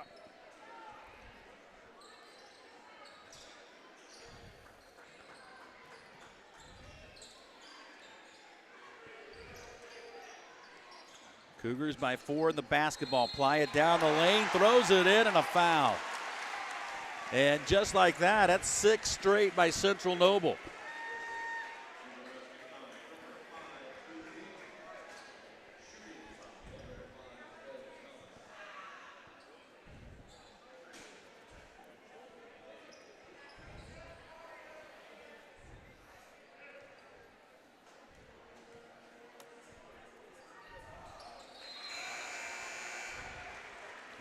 Cougars by 4 in the basketball. Playa down the lane, throws it in, and a foul. And just like that, that's 6 straight by Central Noble.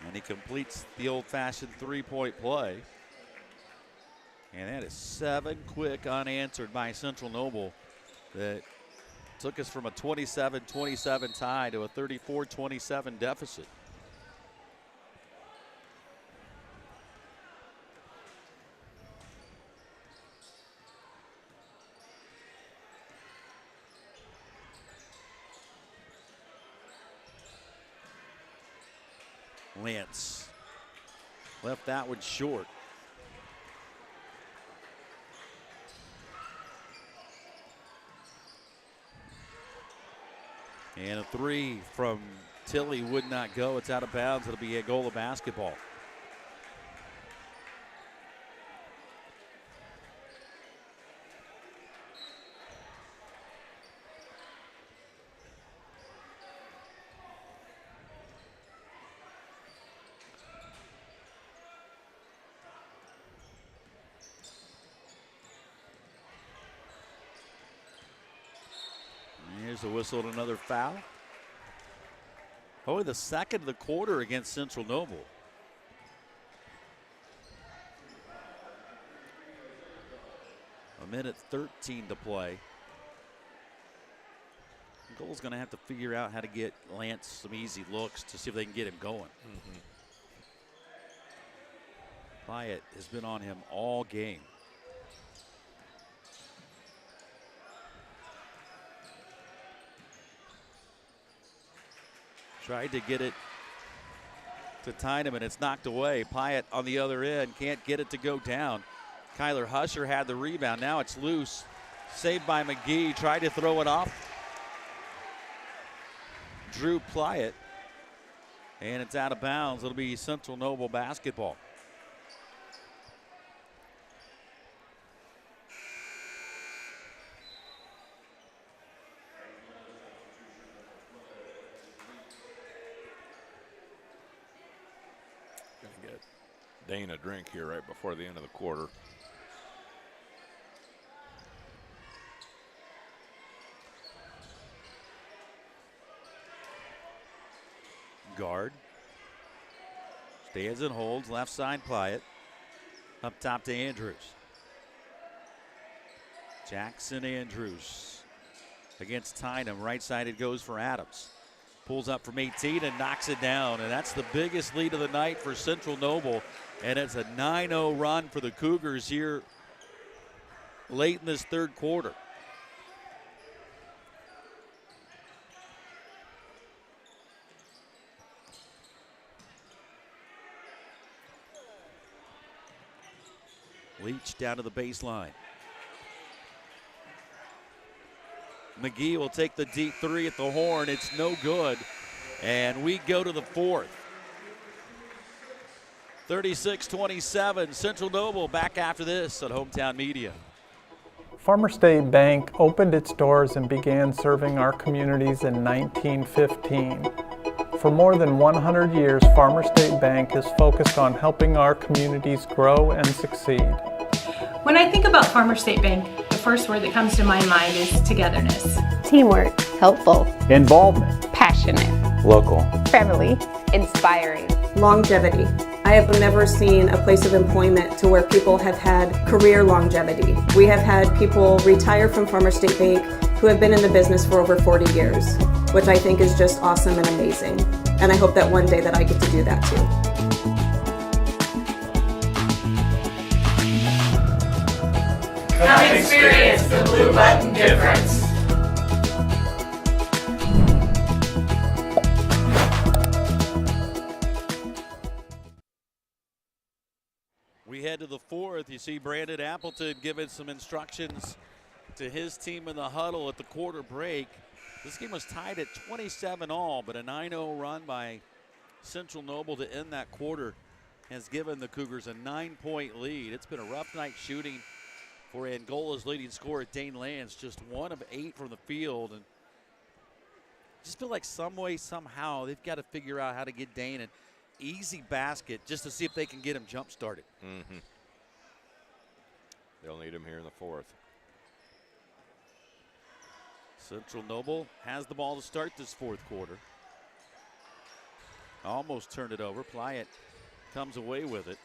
And he completes the old-fashioned three-point play. And that is 7 quick unanswered by Central Noble that took us from a 27-27 tie to a 34-27 deficit. Lance left that one short. And a 3 from Tilly would not go. It's out of bounds. It'll be Angola basketball. Here's a whistle and another foul. Only the second of the quarter against Central Noble. A minute 13 to play. Goal's going to have to figure out how to get Lance some easy looks to see if they can get him going. Pyatt has been on him all game. Tried to get it to Tynum, and it's knocked away. Pyatt on the other end can't get it to go down. Kyler Husher had the rebound. Now it's loose. Saved by McGee. Tried to throw it off. Drew Pyatt. And it's out of bounds. It'll be Central Noble basketball. Dane a drink here right before the end of the quarter. Guard. Stands and holds. Left side Pyatt. Up top to Andrews. Jackson Andrews against Tynum. Right side it goes for Adams. Pulls up from 18 and knocks it down. And that's the biggest lead of the night for Central Noble. And it's a 9-0 run for the Cougars here late in this third quarter. Leach down to the baseline. McGee will take the deep three at the horn. It's no good. And we go to the fourth. 36-27, Central Noble back after this on Hometown Media. Farmer State Bank opened its doors and began serving our communities in 1915. For more than 100 years, Farmer State Bank is focused on helping our communities grow and succeed. When I think about Farmer State Bank, the first word that comes to my mind is togetherness. Teamwork. Helpful. Involvement. Passionate. Local. Family. Inspiring. Longevity. I have never seen a place of employment to where people have had career longevity. We have had people retire from Farmer State Bank who have been in the business for over 40 years, which I think is just awesome and amazing. And I hope that one day that I get to do that too. Come experience the Blue Button difference. We head to the fourth. You see Brandon Appleton giving some instructions to his team in the huddle at the quarter break. This game was tied at 27-all, but a 9-0 run by Central Noble to end that quarter has given the Cougars a 9-point lead. It's been a rough night shooting for Angola's leading scorer, Dane Lance, just 1 of 8 from the field. And just feel like some way, somehow, they've got to figure out how to get Dane an easy basket just to see if they can get him jump started. Mm-hmm. They'll need him here in the fourth. Central Noble has the ball to start this fourth quarter. Almost turned it over. Plyatt comes away with it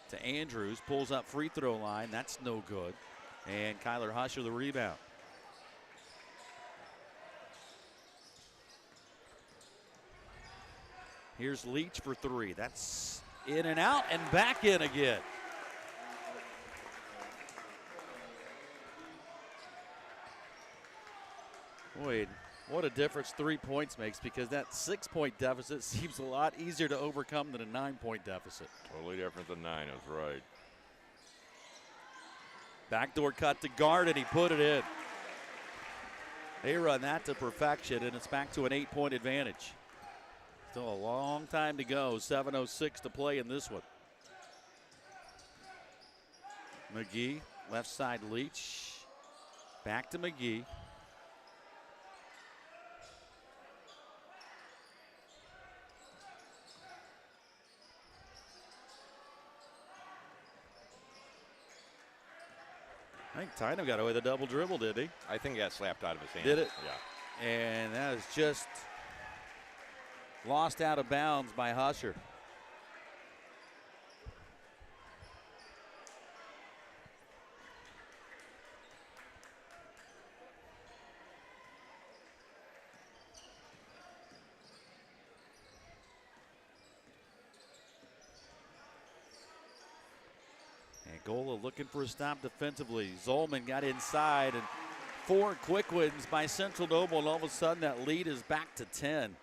to Andrews, pulls up free throw line. That's no good. And Kyler Husher the rebound. Here's Leach for 3. That's in and out and back in again. Boy, what a difference 3 points makes, because that 6-point deficit seems a lot easier to overcome than a 9-point deficit. Totally different than 9, that's right. Backdoor cut to guard, and he put it in. They run that to perfection, and it's back to an 8-point advantage. Still a long time to go. 7:06 to play in this one. McGee, left side Leach. Back to McGee. I think Tynum got away with a double dribble, did he? I think he got slapped out of his hand. Did it? Yeah. And that is just lost out of bounds by Husher. Angola looking for a stop defensively. Zolman got inside, and 4 quick wins by Central Noble, and all of a sudden that lead is back to 10.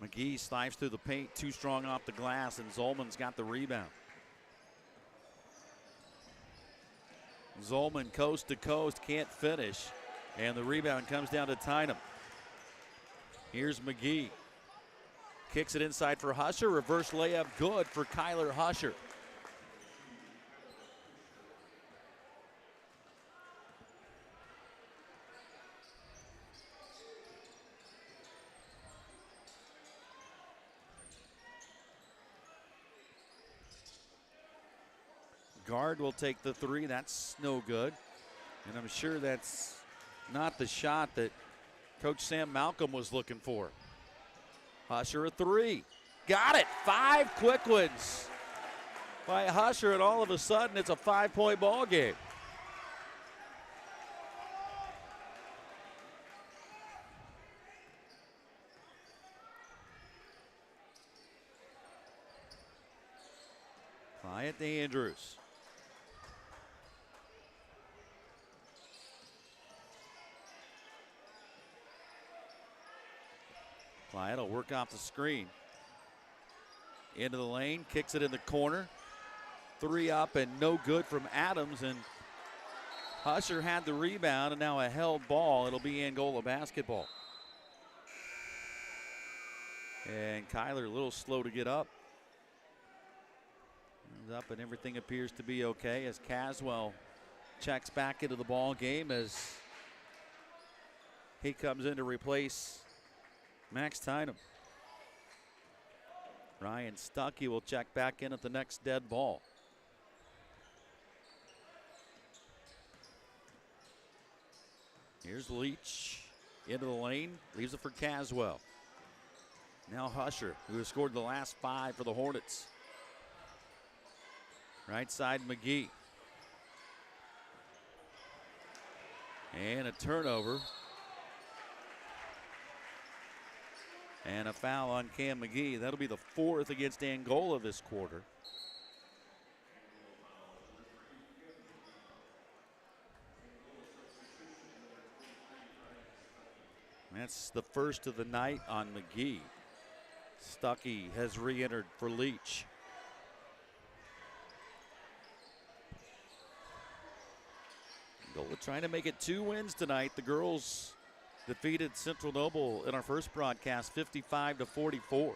McGee slides through the paint, too strong off the glass, and Zolman's got the rebound. Zolman coast to coast, can't finish, and the rebound comes down to Tynum. Here's McGee. Kicks it inside for Husher, reverse layup good for Kyler Husher. Guard will take the 3. That's no good. And I'm sure that's not the shot that Coach Sam Malcolm was looking for. Husher a three. Got it. 5 quick ones by Husher, and all of a sudden it's a 5-point ball game. Wyatt Andrews. Wyatt will work off the screen. Into the lane, kicks it in the corner. 3 up and no good from Adams, and Husher had the rebound, and now a held ball. It'll be Angola basketball. And Kyler a little slow to get up. Up and everything appears to be okay as Caswell checks back into the ball game as he comes in to replace Max Tynum. Ryan Stuckey will check back in at the next dead ball. Here's Leach into the lane, leaves it for Caswell. Now Husher, who has scored the last 5 for the Hornets. Right side McGee. And a turnover. And a foul on Cam McGee. That'll be the 4th against Angola this quarter. That's the first of the night on McGee. Stuckey has re-entered for Leach. Angola trying to make it 2 wins tonight. The girls defeated Central Noble in our first broadcast 55-44.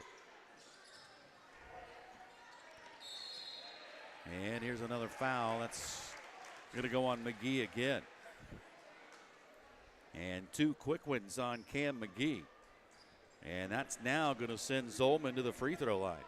And here's another foul. That's going to go on McGee again. And 2 quick ones on Cam McGee. And that's now going to send Zolman to the free throw line.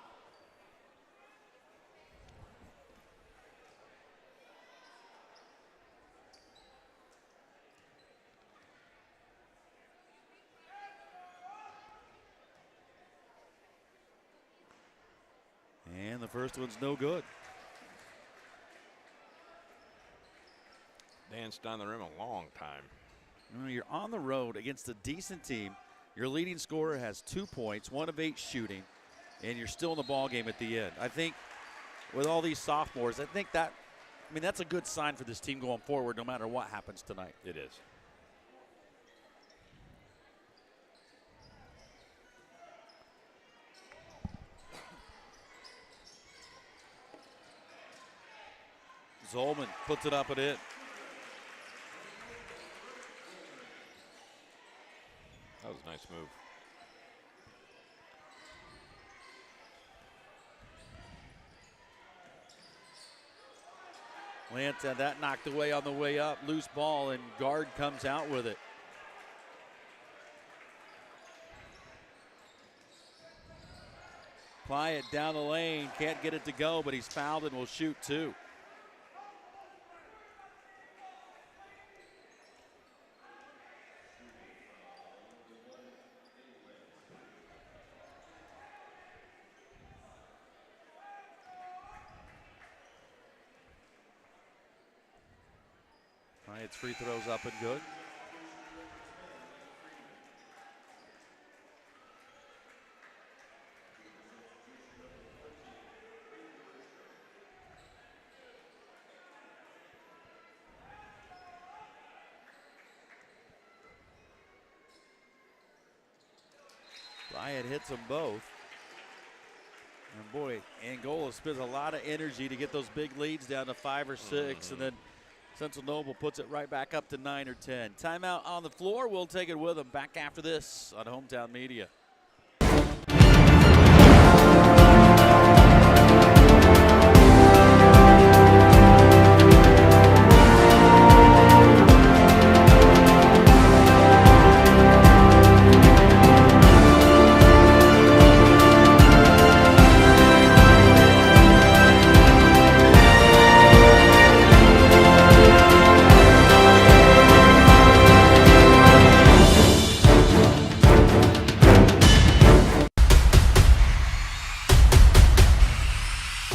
And the first one's no good. Danced on the rim a long time. You're on the road against a decent team. Your leading scorer has 2 points, 1 of 8 shooting, and you're still in the ball game at the end. I think with all these sophomores, that's a good sign for this team going forward no matter what happens tonight. It is. Zolman puts it up and in. That was a nice move. Lance had that knocked away on the way up. Loose ball, and guard comes out with it. Pyatt down the lane, can't get it to go, but he's fouled and will shoot 2. Pyatt's free throws up and good. Pyatt hits them both. And boy, Angola spends a lot of energy to get those big leads down to 5 or 6, and then Central Noble puts it right back up to 9 or 10. Timeout on the floor. We'll take it with them. Back after this on Hometown Media.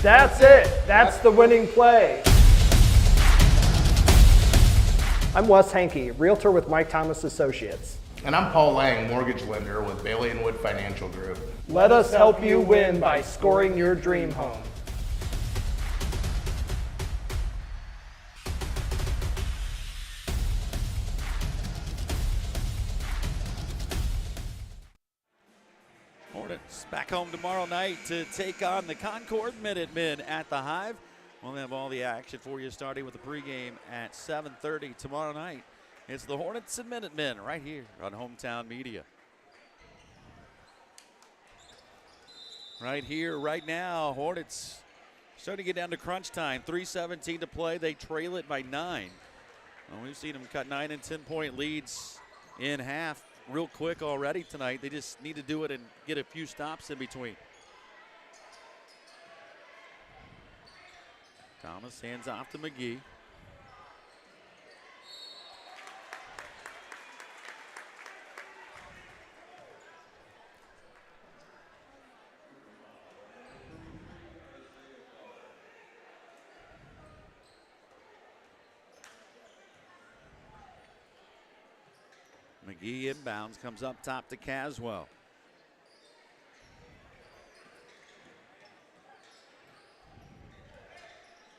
That's it. That's the winning play. I'm Wes Hankey, Realtor with Mike Thomas Associates. And I'm Paul Lang, mortgage lender with Bailey & Wood Financial Group. Let us help you win by scoring your dream home. Hornets back home tomorrow night to take on the Concord Minutemen at the Hive. We'll have all the action for you starting with the pregame at 7:30 tomorrow night. It's the Hornets and Minutemen right here on Hometown Media. Right here, right now, Hornets starting to get down to crunch time. 3:17 to play. They trail it by 9. Well, we've seen them cut 9 and 10-point leads in half real quick already tonight. They just need to do it and get a few stops in between. Thomas hands off to McGee. McGee inbounds, comes up top to Caswell.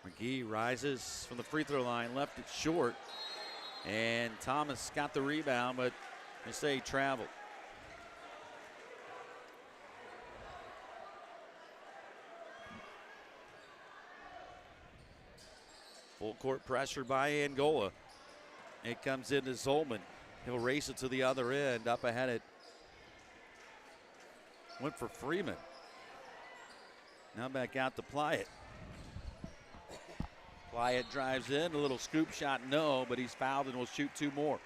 McGee rises from the free throw line, left it short, and Thomas got the rebound, but they say he traveled. Full court pressure by Angola. It comes into Zolman. He'll race it to the other end. Up ahead it went for Freeman. Now back out to Plyatt. Plyatt drives in, a little scoop shot, no, but he's fouled and will shoot 2 more.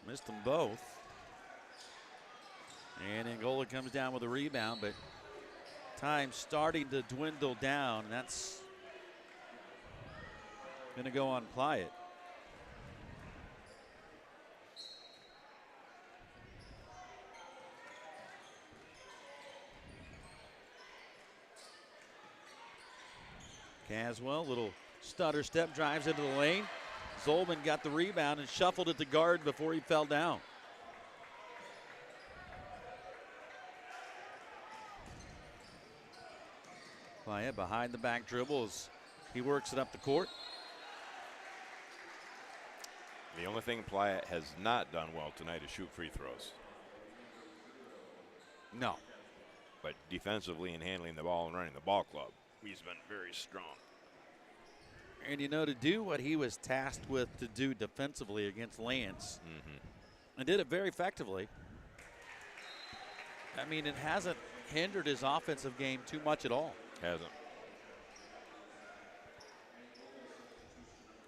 Missed them both. And Angola comes down with a rebound, but time starting to dwindle down. That's going to go on Plyatt. Caswell, little stutter step, drives into the lane. Zolman got the rebound and shuffled it to guard before he fell down. Plyatt behind the back dribbles. He works it up the court. The only thing Plyatt has not done well tonight is shoot free throws. No. But defensively and handling the ball and running the ball club, he's been very strong. And, you know, to do what he was tasked with to do defensively against Lance, and did it very effectively. I mean, it hasn't hindered his offensive game too much at all. Hasn't.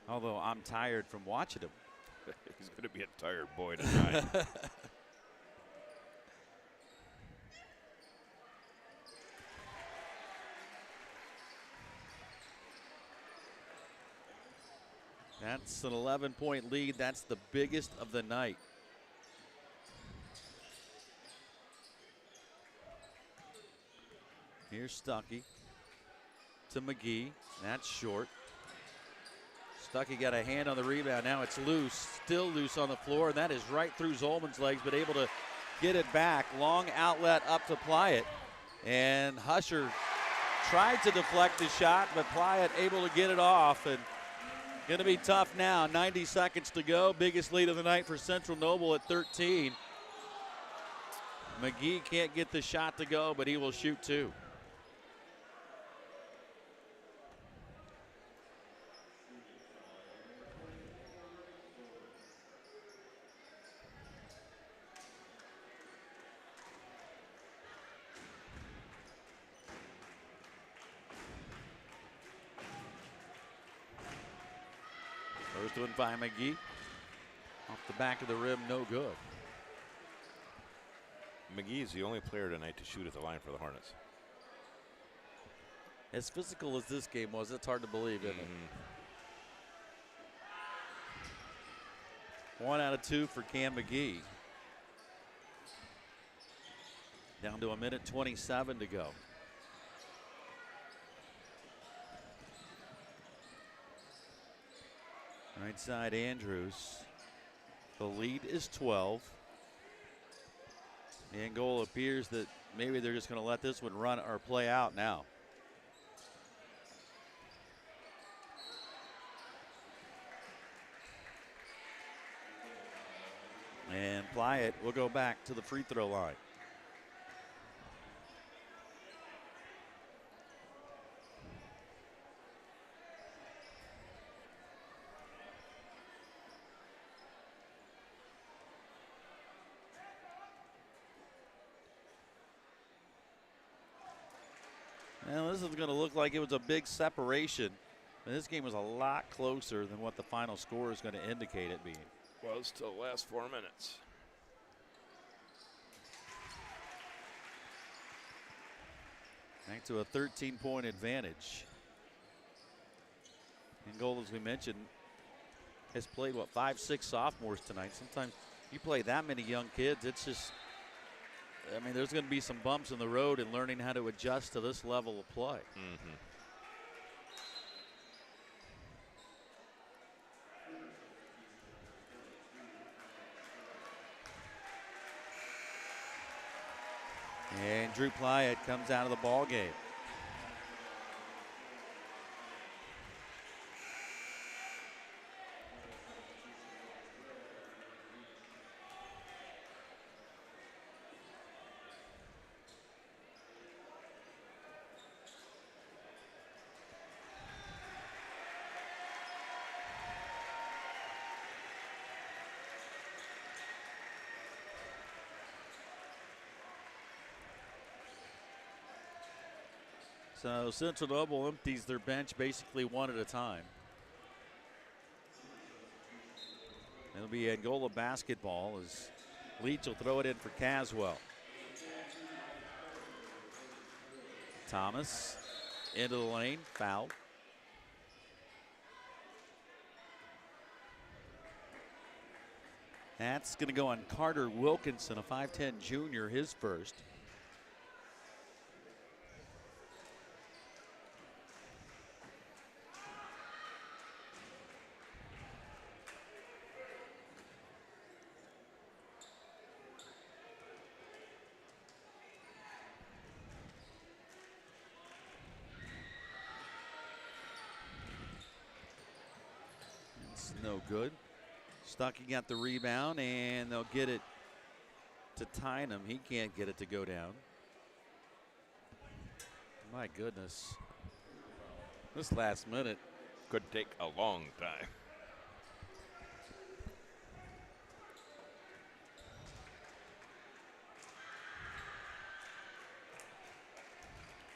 Although I'm tired from watching him. He's going to be a tired boy tonight. That's an 11-point lead. That's the biggest of the night. Here's Stuckey to McGee. That's short. Stuckey got a hand on the rebound. Now it's loose. Still loose on the floor, and that is right through Zolman's legs, but able to get it back. Long outlet up to Plyatt. And Husher tried to deflect the shot, but Plyatt able to get it off. And going to be tough now. 90 seconds to go. Biggest lead of the night for Central Noble at 13. McGee can't get the shot to go, but he will shoot 2. First one by McGee. Off the back of the rim, no good. McGee is the only player tonight to shoot at the line for the Hornets. As physical as this game was, it's hard to believe, isn't it? 1 out of 2 for Cam McGee. Down to 1:27 to go. Right side Andrews. The lead is 12. Angola appears that maybe they're just going to let this one run or play out now. And Plyatt will go back to the free throw line. Now this is going to look like it was a big separation. And this game was a lot closer than what the final score is going to indicate it being. Was till the last 4 minutes. Back to a 13-point advantage. Angola, as we mentioned, has played, 5, 6 sophomores tonight. Sometimes you play that many young kids, it's just, I mean, there's going to be some bumps in the road in learning how to adjust to this level of play. And Drew Plyatt comes out of the ball game. So Central Noble empties their bench basically one at a time. It'll be Angola basketball as Leach will throw it in for Caswell. Thomas into the lane, foul. That's going to go on Carter Wilkinson, a 5'10 junior, his first. No good. Stuckey got the rebound, and they'll get it to Tynum. He can't get it to go down. My goodness. This last minute could take a long time.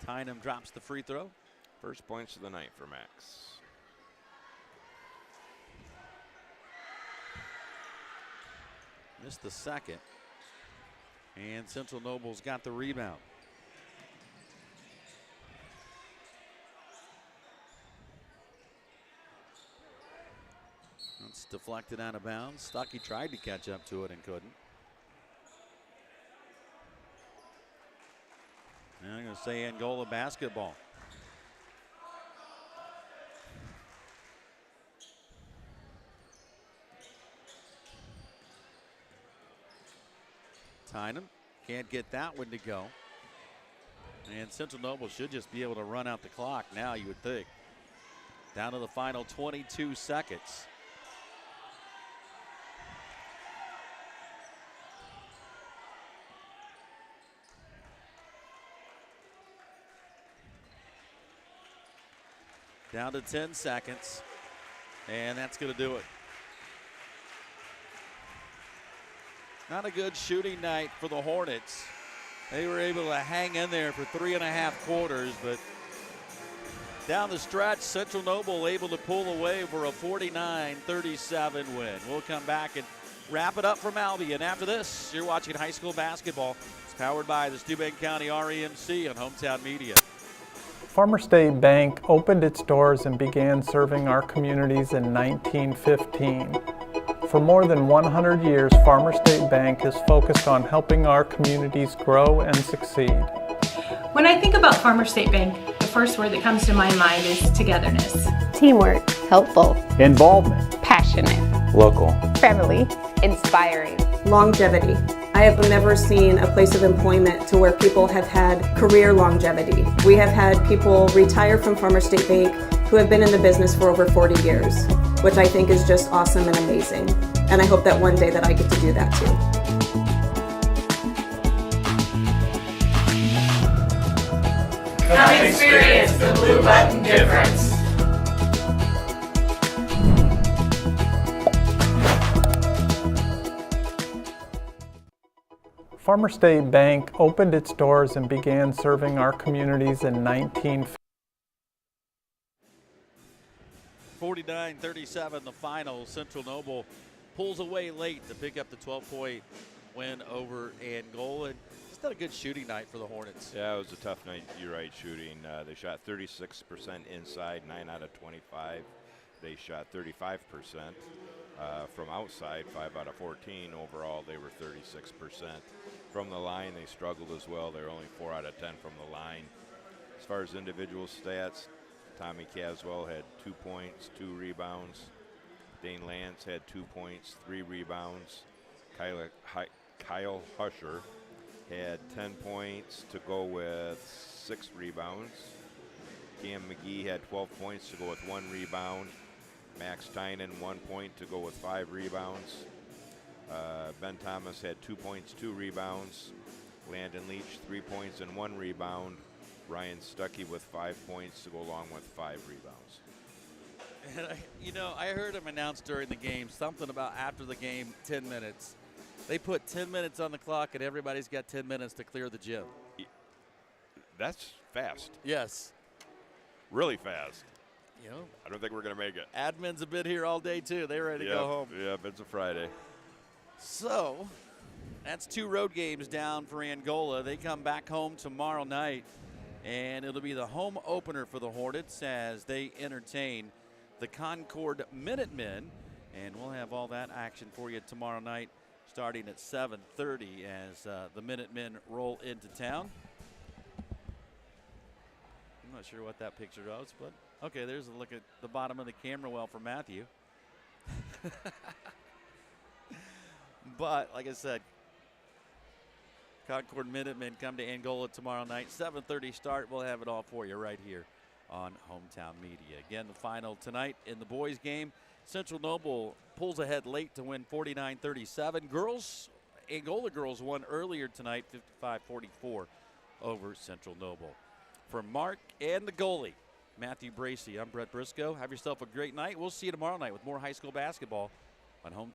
Tynum drops the free throw. First points of the night for Max. Missed the second. And Central Noble's got the rebound. It's deflected out of bounds. Stuckey tried to catch up to it and couldn't. And I'm going to say Angola basketball. Tynum can't get that one to go. And Central Noble should just be able to run out the clock now, you would think. Down to the final 22 seconds. Down to 10 seconds. And that's going to do it. Not a good shooting night for the Hornets. They were able to hang in there for 3.5 quarters, but Down the stretch, Central Noble able to pull away for a 49-37 win. We'll come back and wrap it up from Albion. After this, you're watching high school basketball. It's powered by the Steuben County REMC on Hometown Media. Farmer State Bank opened its doors and began serving our communities in 1915. For more than 100 years, Farmer State Bank is focused on helping our communities grow and succeed. When I think about Farmer State Bank, the first word that comes to my mind is togetherness. Teamwork. Helpful. Involvement. Passionate. Local. Family. Inspiring. Longevity. I have never seen a place of employment to where people have had career longevity. We have had people retire from Farmer State Bank who have been in the business for over 40 years, which I think is just awesome and amazing. And I hope that one day that I get to do that too. Come experience the Blue Button difference. Farmer State Bank opened its doors and began serving our communities in 1950. 49-37 the final. Central Noble pulls away late to pick up the 12-point win over Angola. It's not a good shooting night for the Hornets. Yeah, it was a tough night. You're right, shooting. They shot 36% inside, 9 out of 25. They shot 35% from outside, 5 out of 14. Overall, they were 36%. From the line, they struggled as well. They're only 4 out of 10 from the line. As far as individual stats, Tommy Caswell had 2 points, 2 rebounds. Dane Lance had 2 points, 3 rebounds. Kyle Husher had 10 points to go with 6 rebounds. Cam McGee had 12 points to go with 1 rebound. Max Tynan 1 point to go with 5 rebounds. Ben Thomas had 2 points, 2 rebounds. Landon Leach 3 points and 1 rebound. Ryan Stuckey with 5 points to go along with 5 rebounds. And I heard him announce during the game something about after the game 10 minutes. They put 10 minutes on the clock and everybody's got 10 minutes to clear the gym. That's fast. Yes. Really fast. You know, I don't think we're going to make it. Admins have been here all day too. They're ready to go home. Yep, it's a Friday. So that's 2 road games down for Angola. They come back home tomorrow night, and it'll be the home opener for the Hornets as they entertain the Concord Minutemen. And we'll have all that action for you tomorrow night starting at 7:30 as the Minutemen roll into town. I'm not sure what that picture was, but okay, there's a look at the bottom of the camera well for Matthew. But like I said, Concord Minutemen come to Angola tomorrow night, 7:30 start. We'll have it all for you right here on Hometown Media. Again, the final tonight in the boys game. Central Noble pulls ahead late to win 49-37. Girls, Angola girls won earlier tonight, 55-44 over Central Noble. For Mark and the goalie, Matthew Bracey, I'm Brett Briscoe. Have yourself a great night. We'll see you tomorrow night with more high school basketball on Home.